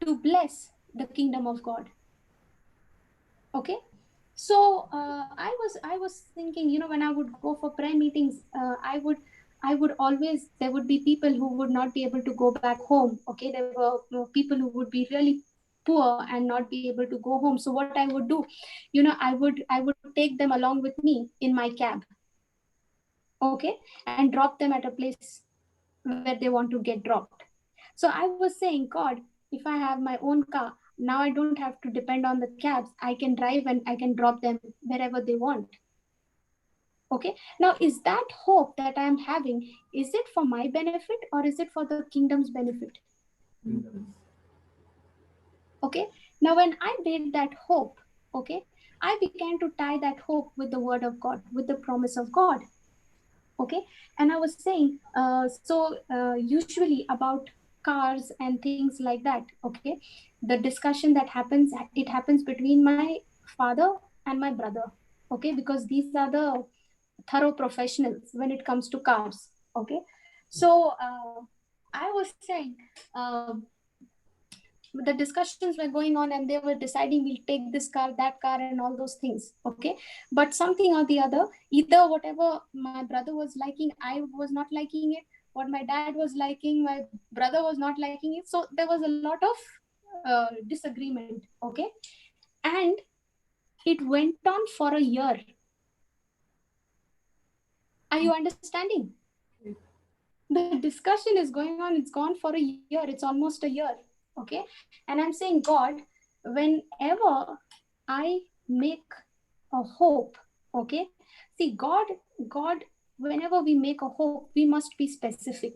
S2: to bless the kingdom of God. Okay. So I was thinking, when I would go for prayer meetings, I would always, there would be people who would not be able to go back home. Okay. There were people who would be really poor and not be able to go home. So what I would do, I would take them along with me in my cab. Okay. And drop them at a place where they want to get dropped. So I was saying, God, if I have my own car, now I don't have to depend on the cabs. I can drive and I can drop them wherever they want. Okay. Now, is that hope that I am having, is it for my benefit or is it for the kingdom's benefit?
S3: Kingdoms.
S2: Okay. Now, when I made that hope, okay, I began to tie that hope with the word of God, with the promise of God. Okay. And I was saying, usually about cars and things like that. Okay. The discussion that happens, it happens between my father and my brother. Okay. Because these are the thorough professionals when it comes to cars. Okay. So I was saying, the discussions were going on and they were deciding, we'll take this car, that car, and all those things. Okay. But something or the other, either whatever my brother was liking, I was not liking it. What my dad was liking, my brother was not liking it. So there was a lot of disagreement. Okay. And it went on for a year. Are you understanding?
S4: Yes.
S2: The discussion is going on, it's gone for a year, it's almost a year. Okay. And I'm saying, God, whenever I make a hope, okay, see, God, whenever we make a hope, we must be specific.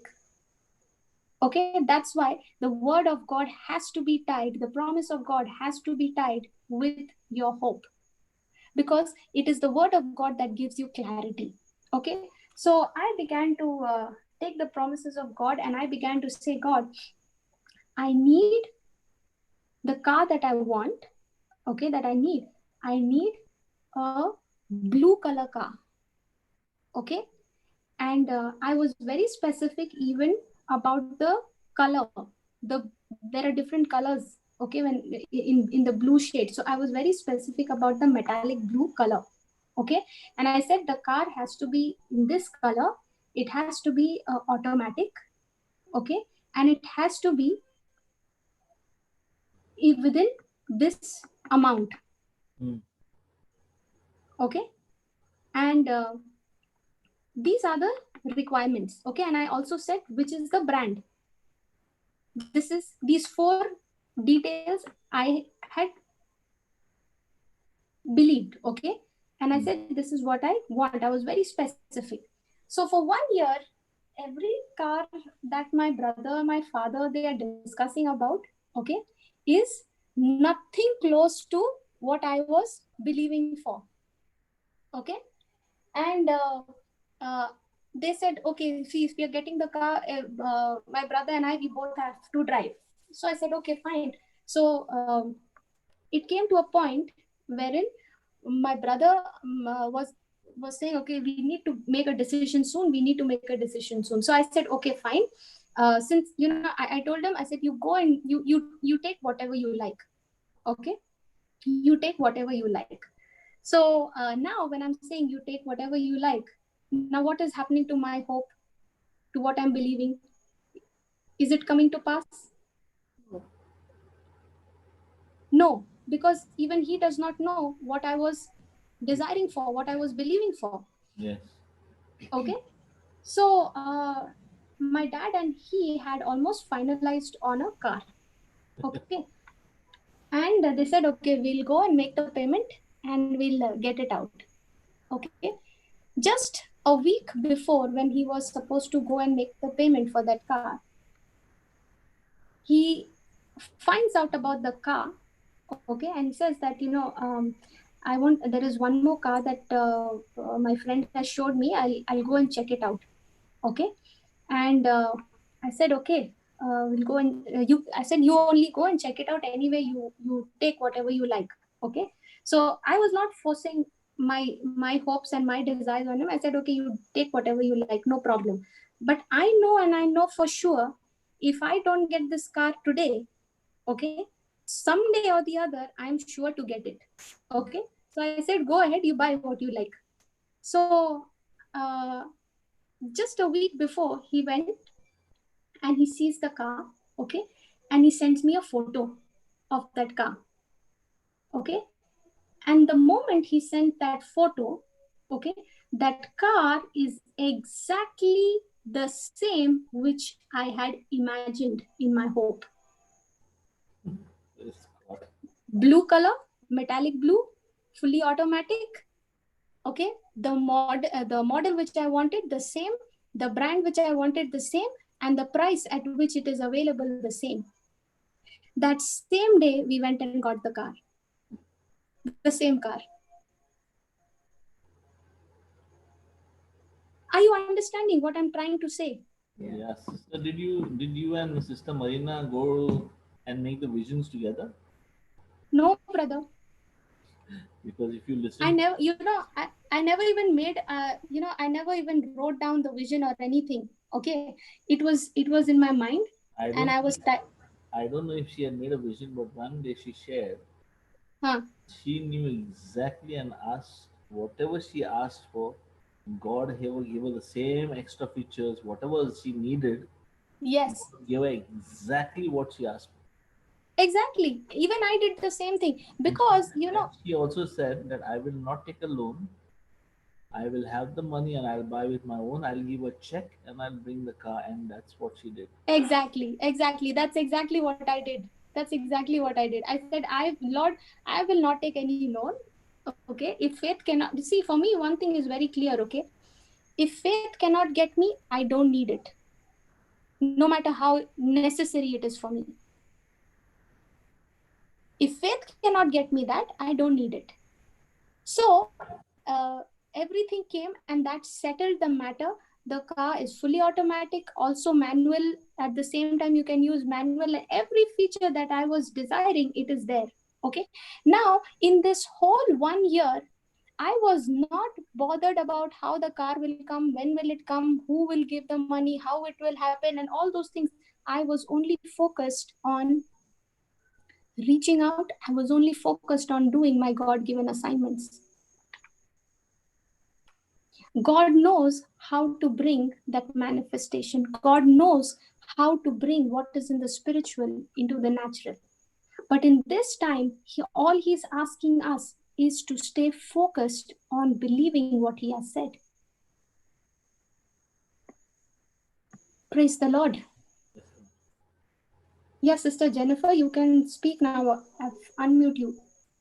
S2: Okay. That's why the word of God has to be tied, the promise of God has to be tied with your hope, because it is the word of God that gives you clarity. Okay. So I began to take the promises of God, and I began to say, God, I need the car that I want. Okay. That I need a blue color car. Okay. And I was very specific even about the color. The there are different colors. Okay. When in the blue shade, so I was very specific about the metallic blue color. Okay. And I said the car has to be in this color, it has to be automatic. Okay. And it has to be within this amount.
S3: Mm.
S2: Okay. And these are the requirements. Okay. And I also said which is the brand. These four details I had believed. Okay. And I
S3: Mm.
S2: said this is what I want. I was very specific. So for 1 year, every car that my brother, my father, they are discussing about, okay, is nothing close to what I was believing for. Okay. And they said, okay, see, if we are getting the car, my brother and I, we both have to drive. So I said, okay, fine. So it came to a point wherein my brother was saying, okay, we need to make a decision soon. We need to make a decision soon. So I said, okay, fine. Since I told him, I said, you go and you take whatever you like. Okay, you take whatever you like. So now when I'm saying you take whatever you like, now what is happening to my hope, to what I'm believing? Is it coming to pass? No, because even he does not know what I was desiring for, what I was believing for.
S3: Yes.
S2: Okay. So my dad and he had almost finalized on a car. Okay. And they said, okay, we'll go and make the payment and we'll get it out. Okay. Just a week before, when he was supposed to go and make the payment for that car, he finds out about the car. Okay. And he says that, there is one more car that my friend has showed me. I'll go and check it out. Okay. And I said, okay, we'll go and I said, you only go and check it out anyway. You take whatever you like. Okay. So I was not forcing my hopes and my desires on him. I said, okay, you take whatever you like, no problem. But I know for sure, if I don't get this car today, okay, someday or the other, I'm sure to get it. Okay. So I said, go ahead, you buy what you like. So uh, just a week before, he went and he sees the car. Okay. And he sends me a photo of that car. Okay. And the moment he sent that photo, okay, that car is exactly the same which I had imagined in my hope.
S3: Yes, God.
S2: Blue color, metallic blue, fully automatic. Okay. The model which I wanted, the same. The brand which I wanted, the same. And the price at which it is available, the same. That same day, we went and got the car. The same car. Are you understanding what I'm trying to say?
S3: Yes. So did you and Sister Marina go and make the visions together?
S2: No, brother.
S3: Because if you
S2: I
S3: listen,
S2: never, I never even made, I never even wrote down the vision or anything. Okay. It was in my mind,
S3: I
S2: and
S3: don't
S2: I was,
S3: I don't know if she had made a vision, but one day she shared
S2: huh.
S3: she knew exactly and asked whatever she asked for. God gave her the same extra features, whatever she needed.
S2: Yes,
S3: God gave her exactly what she asked for.
S2: exactly. Even I did the same thing because,
S3: And she also said that I will not take a loan. I will have the money and I'll buy with my own. I'll give a check and I'll bring the car, and that's what she did.
S2: exactly. That's exactly what I did. That's exactly what I did. I said, Lord, I will not take any loan. Okay. If faith cannot, see, for me, one thing is very clear. Okay. If faith cannot get me, I don't need it, no matter how necessary it is for me. If faith cannot get me that, I don't need it. So everything came, and that settled the matter. The car is fully automatic, also manual. At the same time, you can use manual. Every feature that I was desiring, it is there. Okay. Now, in this whole 1 year, I was not bothered about how the car will come, when will it come, who will give the money, how it will happen, and all those things. I was only focused on reaching out. I was only focused on doing my God given assignments. God knows how to bring that manifestation. God knows how to bring what is in the spiritual into the natural. But in this time, all he's asking us is to stay focused on believing what he has said. Praise the Lord. Yes, Sister Jennifer, you can speak now. I've unmute you.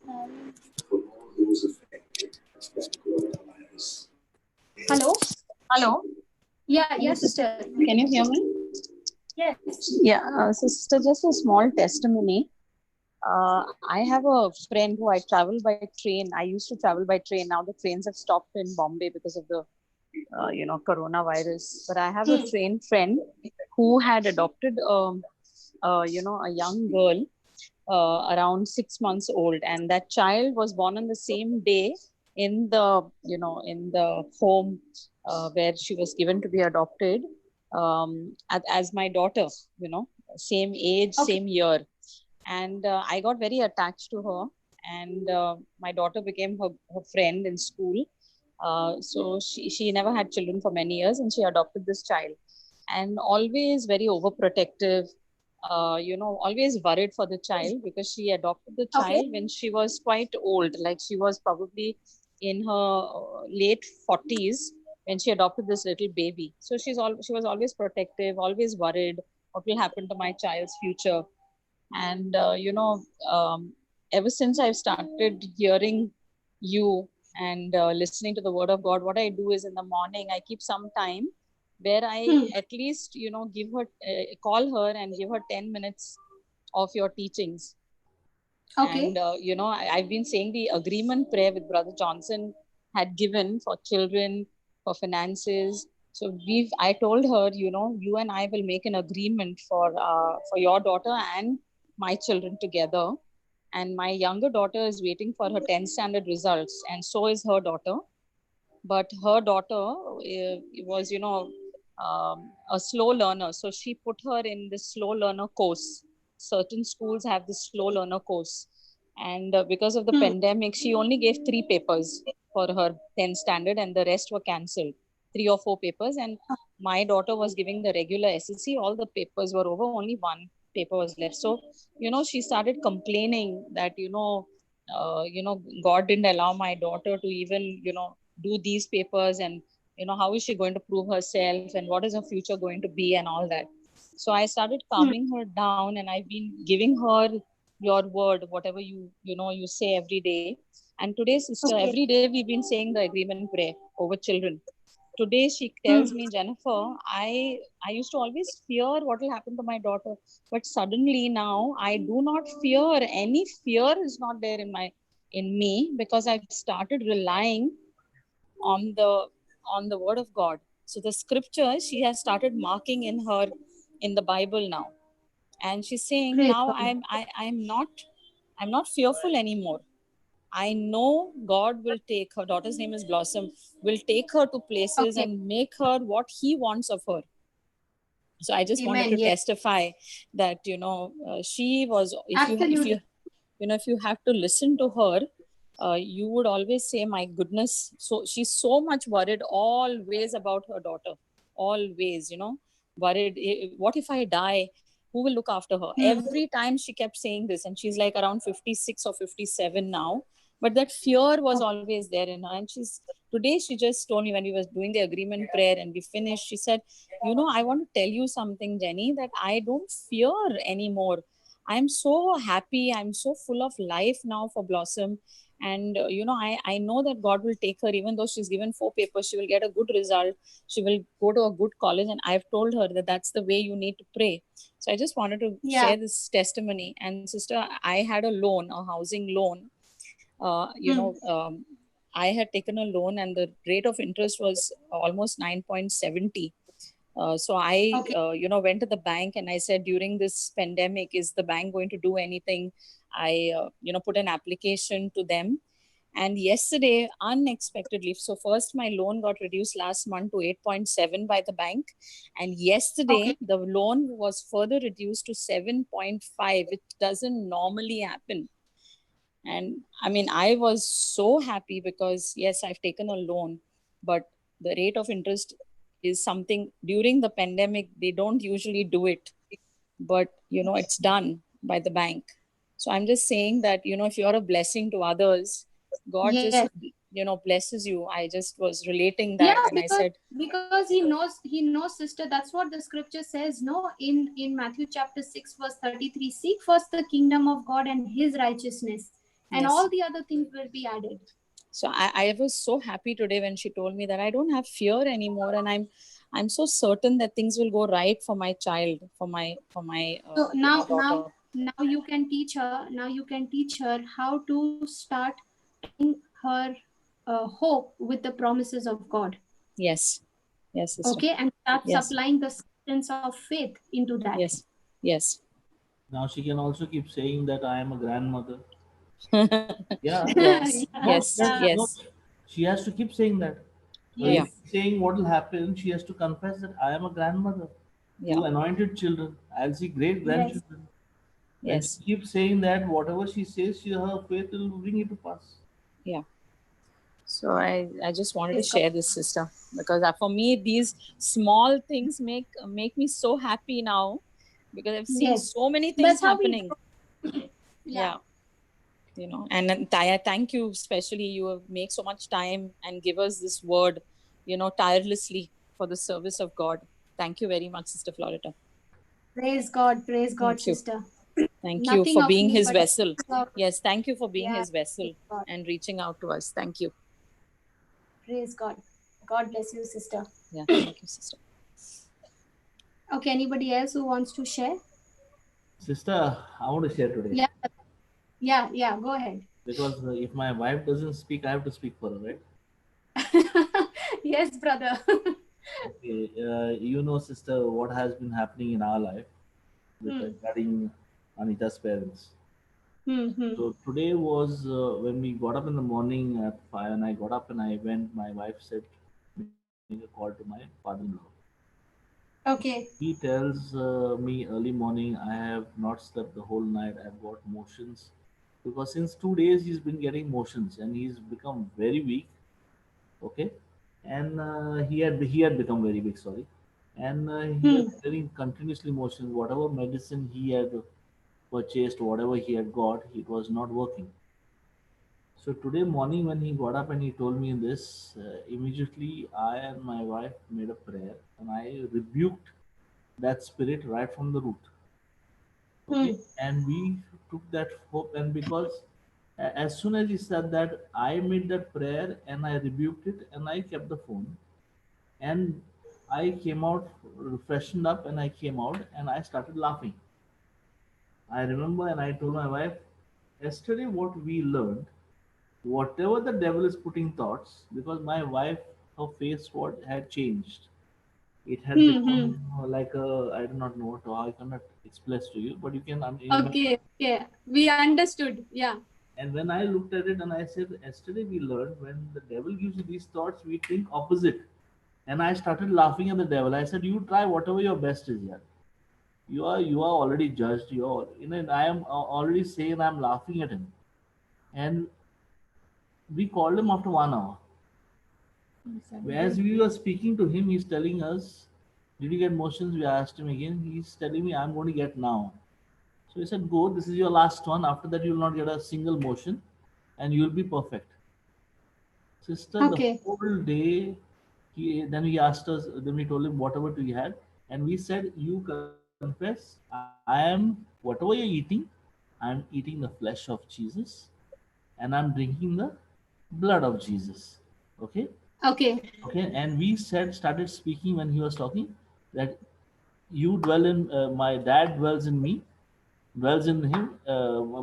S1: For all those affected by coronavirus.
S2: Hello?
S1: Hello,
S2: Yeah, sister.
S1: can you hear me?
S2: Yes.
S1: Yeah, sister, just a small testimony. I have a friend who I travel by train. I used to travel by train. Now the trains have stopped in Bombay because of the, coronavirus. But I have a train friend who had adopted, a young girl, around 6 months old, and that child was born on the same day in the in the home where she was given to be adopted, as my daughter, same age,
S2: Okay.
S1: same year. And I got very attached to her, and my daughter became her friend in school. So she never had children for many years, and she adopted this child, and always very overprotective, always worried for the child, because she adopted the
S2: Okay.
S1: child when she was quite old, like she was probably in her late 40s when she adopted this little baby. So she was always protective, always worried what will happen to my child's future. And ever since I've started hearing you and listening to the word of God, what I do is in the morning I keep some time where I
S2: Hmm.
S1: at least give her call her and give her 10 minutes of your teachings. And
S2: Okay.
S1: I've been saying the agreement prayer with Brother Johnson had given for children, for finances. So I told her, you and I will make an agreement for your daughter and my children together. And my younger daughter is waiting for her 10th standard results, and so is her daughter. But her daughter was a slow learner, so she put her in the slow learner course. Certain schools have the slow learner course, and because of the
S2: Hmm.
S1: pandemic she only gave 3 papers for her 10th standard, and the rest were cancelled, 3 or 4 papers. And my daughter was giving the regular SSC, all the papers were over, only one paper was left. So she started complaining that God didn't allow my daughter to even do these papers, and how is she going to prove herself, and what is her future going to be, and all that. So I started
S2: Hmm.
S1: calming her down, and I've been giving her your word, whatever you say every day. And today, sister,
S2: Okay.
S1: every day we've been saying the agreement prayer over children. Today she
S2: Hmm.
S1: tells me, Jennifer, I used to always fear what will happen to my daughter, but suddenly now I do not fear. Any fear is not there in me, because I've started relying on the word of God. So the scripture she has started marking in the Bible now, and she's saying
S2: Praise
S1: now
S2: God.
S1: I'm not fearful anymore. I know God will take her daughter's name is Blossom, will take her to places
S2: Okay.
S1: and make her what He wants of her. So I just wanted
S2: Amen.
S1: to
S2: Yes.
S1: testify that she was,
S2: Absolutely.
S1: if you have to listen to her, you would always say, my goodness, so she's so much worried always about her daughter, always, worried, what if I die, who will look after her?
S2: Hmm.
S1: Every time she kept saying this, and she's like around 56 or 57 now, but that fear was
S2: Okay.
S1: always there in her. And today she just told me, when we was doing the agreement prayer and we finished, she said, I want to tell you something, Jenny, that I don't fear anymore. I'm so happy. I'm so full of life now for Blossom. And, I know that God will take her, even though she's given 4 papers, she will get a good result. She will go to a good college. And I've told her that that's the way you need to pray. So I just wanted to
S2: Yeah.
S1: share this testimony. And sister, I had a housing loan.
S2: Hmm.
S1: I had taken a loan, and the rate of interest was almost 9.70. So I,
S2: Okay.
S1: went to the bank and I said, during this pandemic, is the bank going to do anything? I, put an application to them. And yesterday, unexpectedly, so first my loan got reduced last month to 8.7 by the bank. And
S2: Okay.
S1: yesterday, the loan was further reduced to 7.5, which doesn't normally happen. And I mean, I was so happy because, yes, I've taken a loan, but the rate of interest is something during the pandemic, they don't usually do it, but it's done by the bank. So I'm just saying that, if you're a blessing to others, God
S2: Yes.
S1: just, blesses you. I just was relating
S2: Yeah,
S1: that, and I said,
S2: because he knows, sister. That's what the scripture says. No, in Matthew chapter 6, verse 33, seek first the kingdom of God and his righteousness, and
S1: yes.
S2: all the other things will be added.
S1: So I was so happy today when she told me that I don't have fear anymore, and I'm so certain that things will go right for my child, for my
S2: So now
S1: daughter.
S2: now now you can teach her. Now you can teach her how to start tying her hope with the promises of God.
S1: Yes, yes, sister.
S2: Okay, and start
S1: Yes,
S2: supplying the substance of faith into that.
S1: yes, yes.
S3: Now she can also keep saying that I am a grandmother. Yeah.
S1: Yes,
S3: No,
S1: yes,
S3: no,
S1: yes,
S3: she has to keep saying that. So
S1: yeah,
S3: if
S2: Yes.
S3: saying what will happen, she has to confess that I am a grandmother
S1: yeah,
S3: to anointed children. I'll see great
S2: Yes.
S3: grandchildren. When she
S1: yes,
S3: keeps saying that, whatever she says, her faith will bring it to pass.
S1: yeah. So I just wanted to
S2: Praise God.
S1: share this, sister, because for me these small things make me so happy now, because I've seen
S2: Yes.
S1: so many things
S2: That's how we
S1: happening.
S2: grow. Yeah.
S1: Yeah, and then I thank you, especially you have make so much time and give us this word, tirelessly for the service of God. Thank you very much, Sister Florita.
S2: Praise God,
S1: Thank you.
S2: sister.
S1: Thank you
S2: Nothing
S1: for
S2: of
S1: being
S2: me,
S1: his
S2: but
S1: vessel.
S2: of,
S1: Yes, thank you for being
S2: yeah,
S1: his vessel
S2: praise God.
S1: and reaching out to us. Thank you.
S2: Praise God. God bless you, sister.
S1: Yeah, thank you, sister.
S2: Okay, anybody else who wants to share?
S3: Sister, I want to share today
S2: Yeah, yeah, go ahead.
S3: because if my wife doesn't speak, I have to speak for her, right?
S2: Yes, brother.
S3: Okay, sister, what has been happening in our life with
S2: Hmm,
S3: regarding Anita's parents.
S2: hmm.
S3: So today was when we got up in the morning at 5, and I got up and I went. My wife said, make a call to my father-in-law.
S2: Okay.
S3: He tells me early morning, I have not slept the whole night. I've got motions because since 2 days he's been getting motions and he's become very weak. Okay, and he had become very big. Sorry, and he
S2: Hmm,
S3: had getting continuously motions. Whatever medicine he had purchased, whatever he had got, it was not working. So today morning when he got up and he told me this, immediately I and my wife made a prayer and I rebuked that spirit right from the root.
S2: hmm.
S3: Okay, and we took that hope, and because as soon as he said that, I made that prayer and I rebuked it and I kept the phone and I came out, freshened up, and I came out and I started laughing. I remember and I told my wife, yesterday what we learned, whatever the devil is putting thoughts, because my wife, her face what had changed. It had
S2: Hmm.
S3: become like a, I do not know what, how I cannot express to you, but you can imagine.
S2: Okay, okay. We understood. Yeah.
S3: And when I looked at it and I said, yesterday we learned when the devil gives you these thoughts, we think opposite. And I started laughing at the devil. I said, you try whatever your best is here. You are already judged. I am already saying I'm laughing at him. And we called him after 1 hour. As we were speaking to him, he's telling us, did you get motions? We asked him again. He's telling me, I'm going to get now. So he said, go, this is your last one. After that, you will not get a single motion and you will be perfect. Sister, the
S2: Okay.
S3: whole day, he asked us, then we told him whatever we had. And we said, you confess, I am, whatever you're eating, I'm eating the flesh of Jesus and I'm drinking the blood of Jesus. Okay?
S2: Okay.
S3: Okay, and we started speaking when he was talking that you dwell in my dad dwells in me, dwells in him,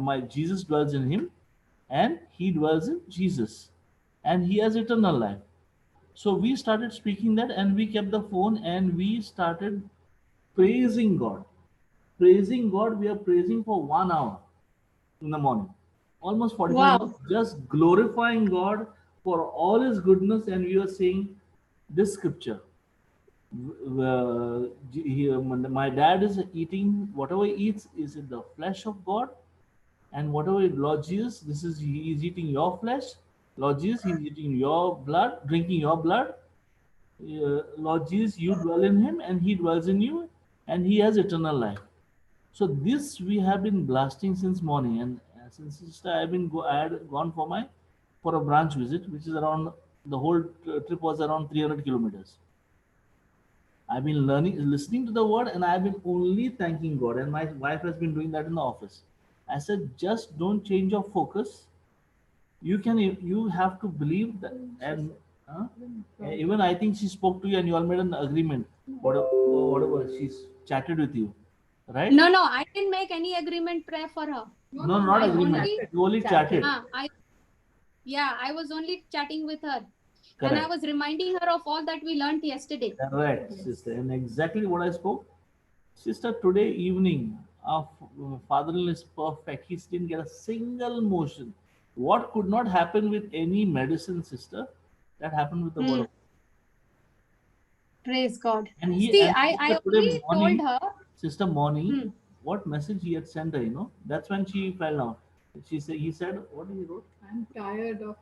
S3: my Jesus dwells in him, and he dwells in Jesus, and he has eternal life. So we started speaking that, and we kept the phone, and we started praising God. Praising God, we are praising for 1 hour in the morning, almost 45 minutes,
S2: Wow.
S3: just glorifying God for all His goodness, and we are saying this scripture. My dad is eating whatever he eats is in the flesh of God, and whatever Lord Jesus, this is he is eating your flesh. Lord Jesus, he is eating your blood, drinking your blood. Lord Jesus, you dwell in him, and he dwells in you, and he has eternal life. So this we have been blasting since morning, and since sister, I had gone for a branch visit, which is around the whole trip was around 300 kilometers. I've been listening to the word, and I've been only thanking God. And my wife has been doing that in the office. I said, just don't change your focus. You have to believe that, and uh, even I think she spoke to you, and you all made an agreement. Whatever she's chatted with you, right?
S2: No, I didn't make any agreement prayer for her.
S4: No,
S3: No,
S4: no,
S3: not
S2: I
S4: no.
S3: agreement.
S2: only,
S4: Chatted.
S3: You only
S4: Chatted.
S3: chatted.
S2: I yeah, I was only chatting with her, and I
S3: Correct.
S2: was reminding her of all that we learned yesterday.
S3: Correct,
S4: Yes.
S3: sister. And exactly what I spoke. Sister, today evening, our father-in-law is perfect. He didn't get a single motion. What could not happen with any medicine, sister, that happened with the word
S2: Hmm.
S3: of
S2: Praise God.
S3: And
S2: See,
S3: sister
S2: I
S3: today
S2: already told
S3: morning,
S2: her.
S3: sister morning,
S2: Hmm.
S3: what message he had sent her, that's when she fell down. He said, what he wrote?
S4: I'm tired of.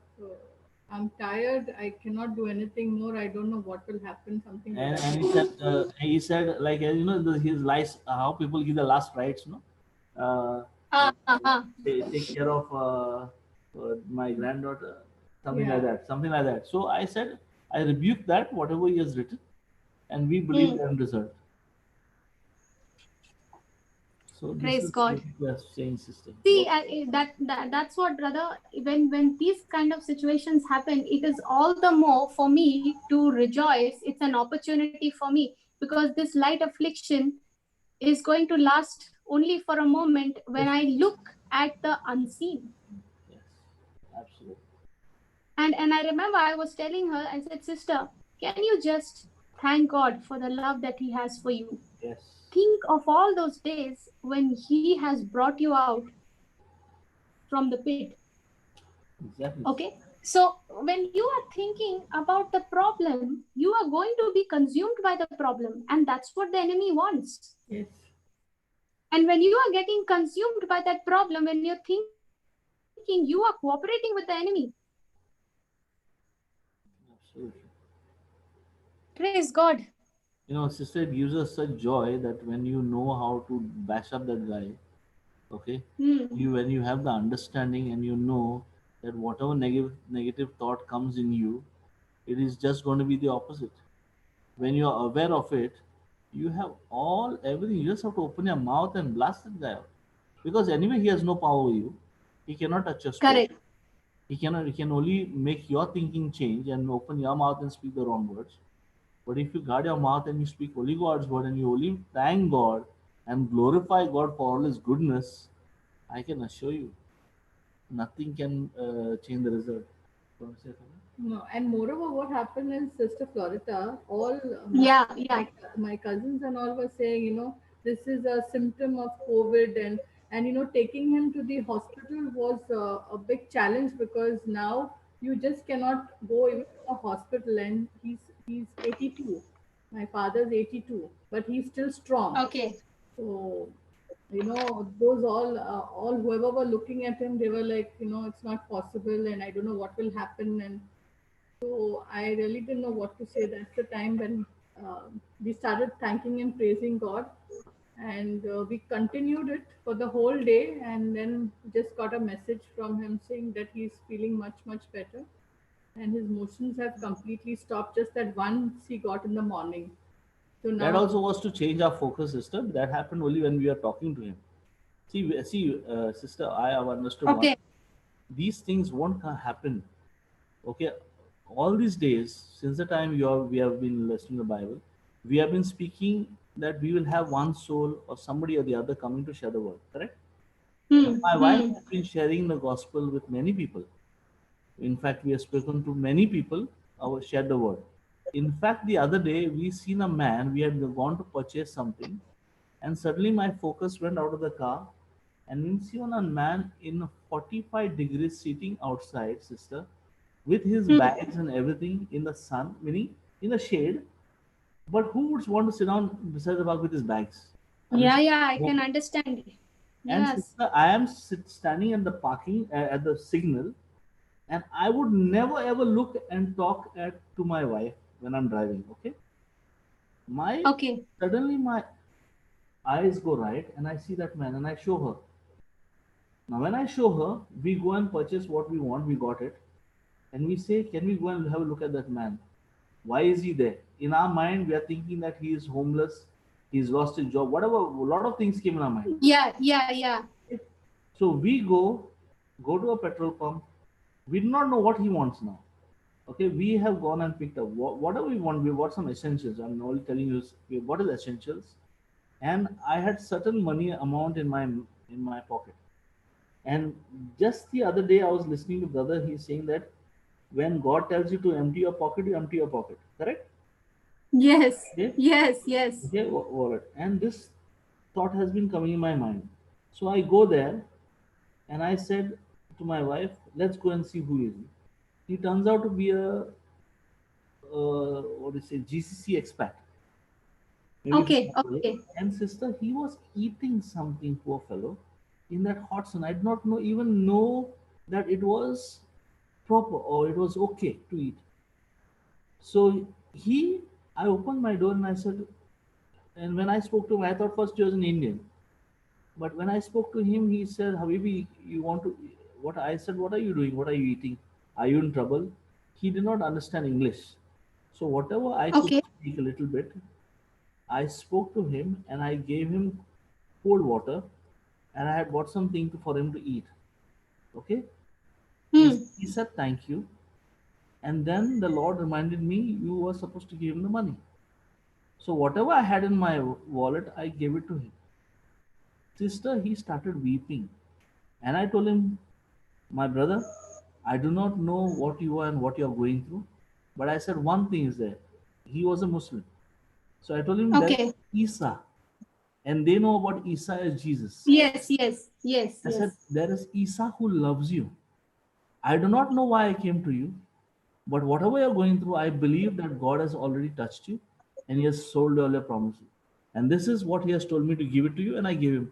S4: I'm tired. I cannot do anything more. I don't know what will happen. Something to that
S3: And
S4: effect.
S3: he said, like, his life, how people give the last rites, uh, uh,
S2: Ah.
S3: take care of my granddaughter,
S4: Yeah.
S3: something like that. So I said, I rebuke that, whatever he has written, and we believe
S2: Hmm.
S3: the end result. So this
S2: Praise
S3: is
S2: God.
S3: what we are saying, sister.
S2: See, that's what, brother. When these kind of situations happen, it is all the more for me to rejoice. It's an opportunity for me, because this light affliction is going to last only for a moment when
S3: Yes,
S2: I look at the unseen.
S3: yes, absolutely.
S2: And I remember I was telling her, I said, sister, can you just thank God for the love that He has for you?
S3: Yes,
S2: Think of all those days when He has brought you out from the pit.
S3: exactly.
S2: Okay. So when you are thinking about the problem, you are going to be consumed by the problem. And that's what the enemy wants.
S4: Yes.
S2: And when you are getting consumed by that problem, when you're thinking, you are cooperating with the enemy.
S3: Absolutely.
S2: Praise God.
S3: Sister, it gives us such joy that when you know how to bash up that guy, okay,
S2: Hmm.
S3: when you have the understanding and you know that whatever negative thought comes in you, it is just going to be the opposite. When you are aware of it, you have everything. You just have to open your mouth and blast that guy out. Because anyway, he has no power over you. He cannot touch your spirit.
S2: Correct.
S3: He can only make your thinking change and open your mouth and speak the wrong words. But if you guard your mouth and you speak only God's word and you only thank God and glorify God for all His goodness, I can assure you, nothing can change the result. Want to say something?
S4: No, and moreover, what happened in Sister Florita, all
S2: Yeah, yeah.
S4: my cousins and all were saying, this is a symptom of COVID, and taking him to the hospital was a big challenge, because now you just cannot go even to a hospital, and he's 82. My father's 82, but he's still strong.
S2: Okay.
S4: So, those all whoever were looking at him, they were like, it's not possible, and I don't know what will happen. And so I really didn't know what to say. That's the time when we started thanking and praising God, and we continued it for the whole day, and then just got a message from him saying that he's feeling much much better, and his motions have completely stopped. Just that once he got in the morning. So
S3: That
S4: now,
S3: also was to change our focus system. That happened only when we are talking to Him. Sister, I have understood one.
S2: Okay.
S3: These things won't happen. Okay, all these days since the time we have been listening to the Bible, we have been speaking that we will have one soul or somebody or the other coming to share the word. Correct? And
S2: Hmm.
S3: my wife
S2: Hmm.
S3: has been sharing the gospel with many people. In fact, we have spoken to many people, shared the word. In fact, the other day we seen a man. We had gone to purchase something, and suddenly my focus went out of the car, and we see on a man in 45 degrees sitting outside, sister, with his
S2: Hmm.
S3: bags and everything in the sun, meaning in the shade. But who would want to sit down beside the park with his bags? I mean,
S2: Yeah, yeah, I can understand.
S3: and
S2: Yes.
S3: sister, I am standing at the parking at the signal, and I would never ever look and talk to my wife when I'm driving. Okay, my
S2: Okay.
S3: suddenly my eyes go right, and I see that man, and I show her. Now, when I show her, we go and purchase what we want. We got it, and we say, "Can we go and have a look at that man? Why is he there?" In our mind, we are thinking that he is homeless, he's lost his job, whatever. A lot of things came in our mind.
S2: Yeah, yeah, yeah.
S3: So we go to a petrol pump. We do not know what he wants now. Okay, we have gone and picked up whatever we want. We bought some essentials. I'm only telling you what is essentials. And I had certain money amount in my pocket. And just the other day, I was listening to brother. He's saying that when God tells you to empty your pocket, you empty your pocket. Correct?
S2: Yes,
S3: Okay.
S2: yes, yes.
S3: Okay. Wallet. And this thought has been coming in my mind. So I go there and I said to my wife, let's go and see who is he. He turns out to be a what do you say, GCC expat, maybe from
S2: Okay,
S3: Mumbai.
S2: okay,
S3: And sister, he was eating something, poor fellow, in that hot sun. I did not know even know that it was proper or it was okay to eat. So I opened my door and I said, and when I spoke to him, I thought first he was an Indian. But when I spoke to him, he said, Habibi, you want to, what I said, what are you doing? What are you eating? Are you in trouble? He did not understand English. So whatever I could
S2: okay.
S3: speak a little bit, I spoke to him and I gave him cold water and I had bought something for him to eat. Okay?
S2: Hmm.
S3: He said, thank you. And then the Lord reminded me, you were supposed to give him the money. So whatever I had in my wallet, I gave it to him. Sister, he started weeping. And I told him, my brother, I do not know what you are and what you are going through. But I said one thing is there. He was a Muslim. So I told him there
S2: Okay.
S3: is Isa. And they know about Isa as Jesus.
S2: Yes, yes, yes,
S3: I said,
S2: yes.
S3: there is Isa who loves you. I do not know why I came to you. But whatever you're going through, I believe that God has already touched you and He has sold all your promises. And this is what He has told me to give it to you, and I gave Him.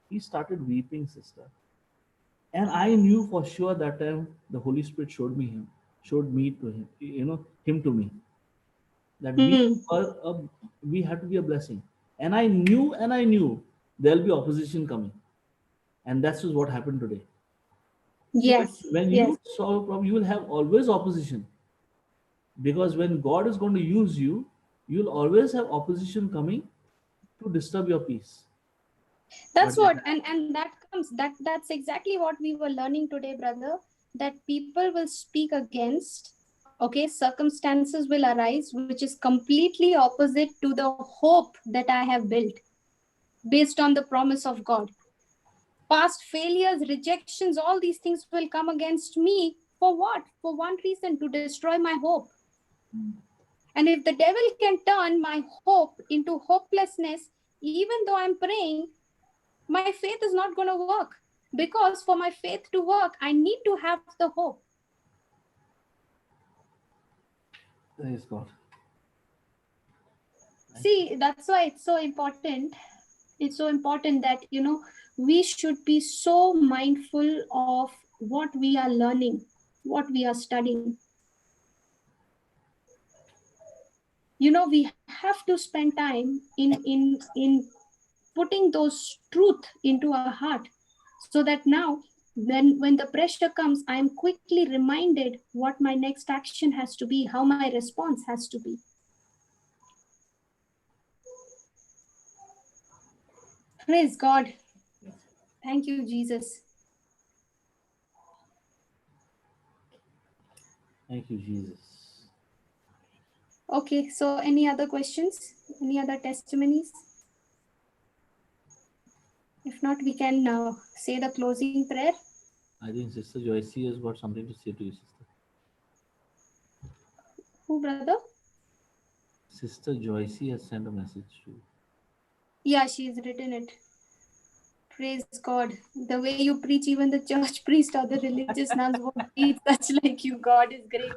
S3: He started weeping, sister. And I knew for sure that time the Holy Spirit showed me to him, him to me, that
S2: Hmm.
S3: we had to be a blessing. And I knew there'll be opposition coming. And that's just what happened today. See,
S2: Yes,
S3: when
S2: yes.
S3: you solve a problem, you will have always opposition. Because when God is going to use you, you'll always have opposition coming to disturb your peace. But
S2: That's what, and that comes, that's exactly what we were learning today, brother. That people will speak against, okay, circumstances will arise, which is completely opposite to the hope that I have built based on the promise of God. Past failures, rejections, all these things will come against me. For what? For one reason, to destroy my hope. And if the devil can turn my hope into hopelessness, even though I'm praying, my faith is not going to work. Because for my faith to work, I need to have the hope.
S3: praise God.
S2: See, that's why it's so important. It's so important that, we should be so mindful of what we are learning, what we are studying. We have to spend time in putting those truth into our heart, so that now when the pressure comes, I am quickly reminded what my next action has to be, how my response has to be. Praise God. Thank you, Jesus.
S3: Thank you, Jesus.
S2: Okay, so any other questions, any other testimonies? If not, we can say the closing prayer.
S3: I think Sister Joycey has got something to say to you, sister.
S2: Who, brother?
S3: Sister Joycey has sent a message to you.
S2: Yeah, she's written it. Praise God. The way you preach, even the church priest or the religious nuns won't preach such like you. God is great.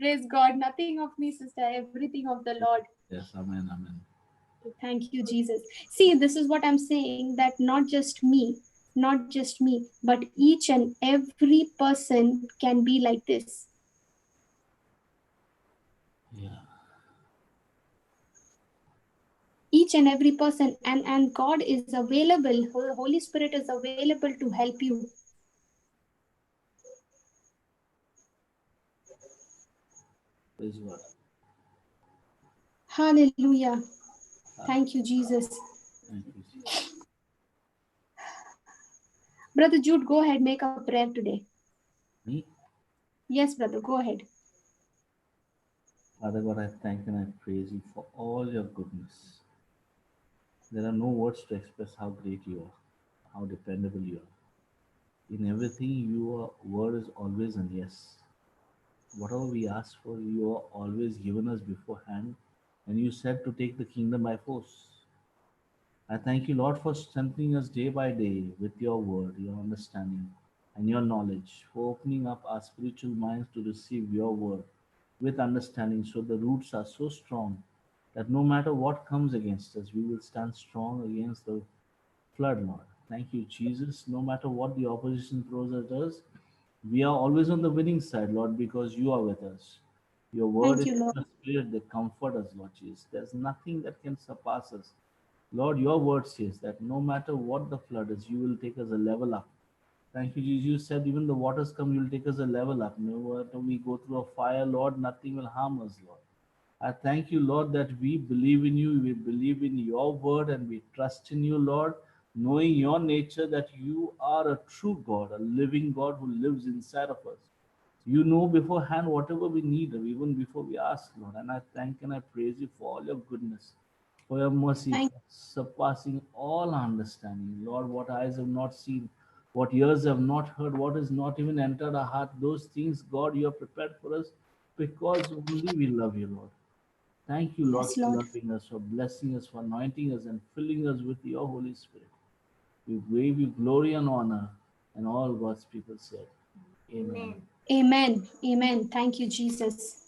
S2: Praise God. Nothing of me, sister. Everything of the Lord.
S3: Yes, amen, amen.
S2: Thank you, Jesus. See, this is what I'm saying, that not just me, but each and every person can be like this.
S3: Yeah.
S2: Each and every person, and God is available. Holy Spirit is available to help you.
S3: Praise God.
S2: Hallelujah. Thank you, Jesus.
S3: Thank you, Jesus.
S2: Brother Jude, go ahead, make a prayer today.
S3: Me?
S2: Yes, brother, go ahead.
S3: Father God, I thank and I praise you for all your goodness. There are no words to express how great you are, how dependable you are. In everything, your word is always a yes. Whatever we ask for, you are always given us beforehand, and you said to take the kingdom by force. I thank you, Lord, for strengthening us day by day with your word, your understanding, and your knowledge, for opening up our spiritual minds to receive your word with understanding so the roots are so strong that no matter what comes against us, we will stand strong against the flood, Lord. Thank you, Jesus. No matter what the opposition throws at us, we are always on the winning side, Lord, because you are with us. Your word
S2: Thank
S3: is
S2: you, Lord.
S3: the spirit that comfort us, Lord Jesus. There's nothing that can surpass us. Lord, your word says that no matter what the flood is, you will take us a level up. Thank you, Jesus. You said even the waters come, you'll take us a level up. No matter we go through a fire, Lord, nothing will harm us, Lord. I thank you, Lord, that we believe in you, we believe in your word, and we trust in you, Lord, knowing your nature that you are a true God, a living God who lives inside of us. You know beforehand whatever we need, even before we ask, Lord. And I thank and I praise you for all your goodness, for your mercy,
S2: Thank,
S3: for surpassing all understanding. Lord, what eyes have not seen, what ears have not heard, what has not even entered our heart, those things, God, you have prepared for us because only we love you, Lord. Thank you, Lord,
S2: yes,
S3: for
S2: Lord.
S3: loving us, for blessing us, for anointing us, and filling us with your Holy Spirit. We give you glory and honor, and all God's people said, Amen.
S2: Amen. Amen. Thank you, Jesus.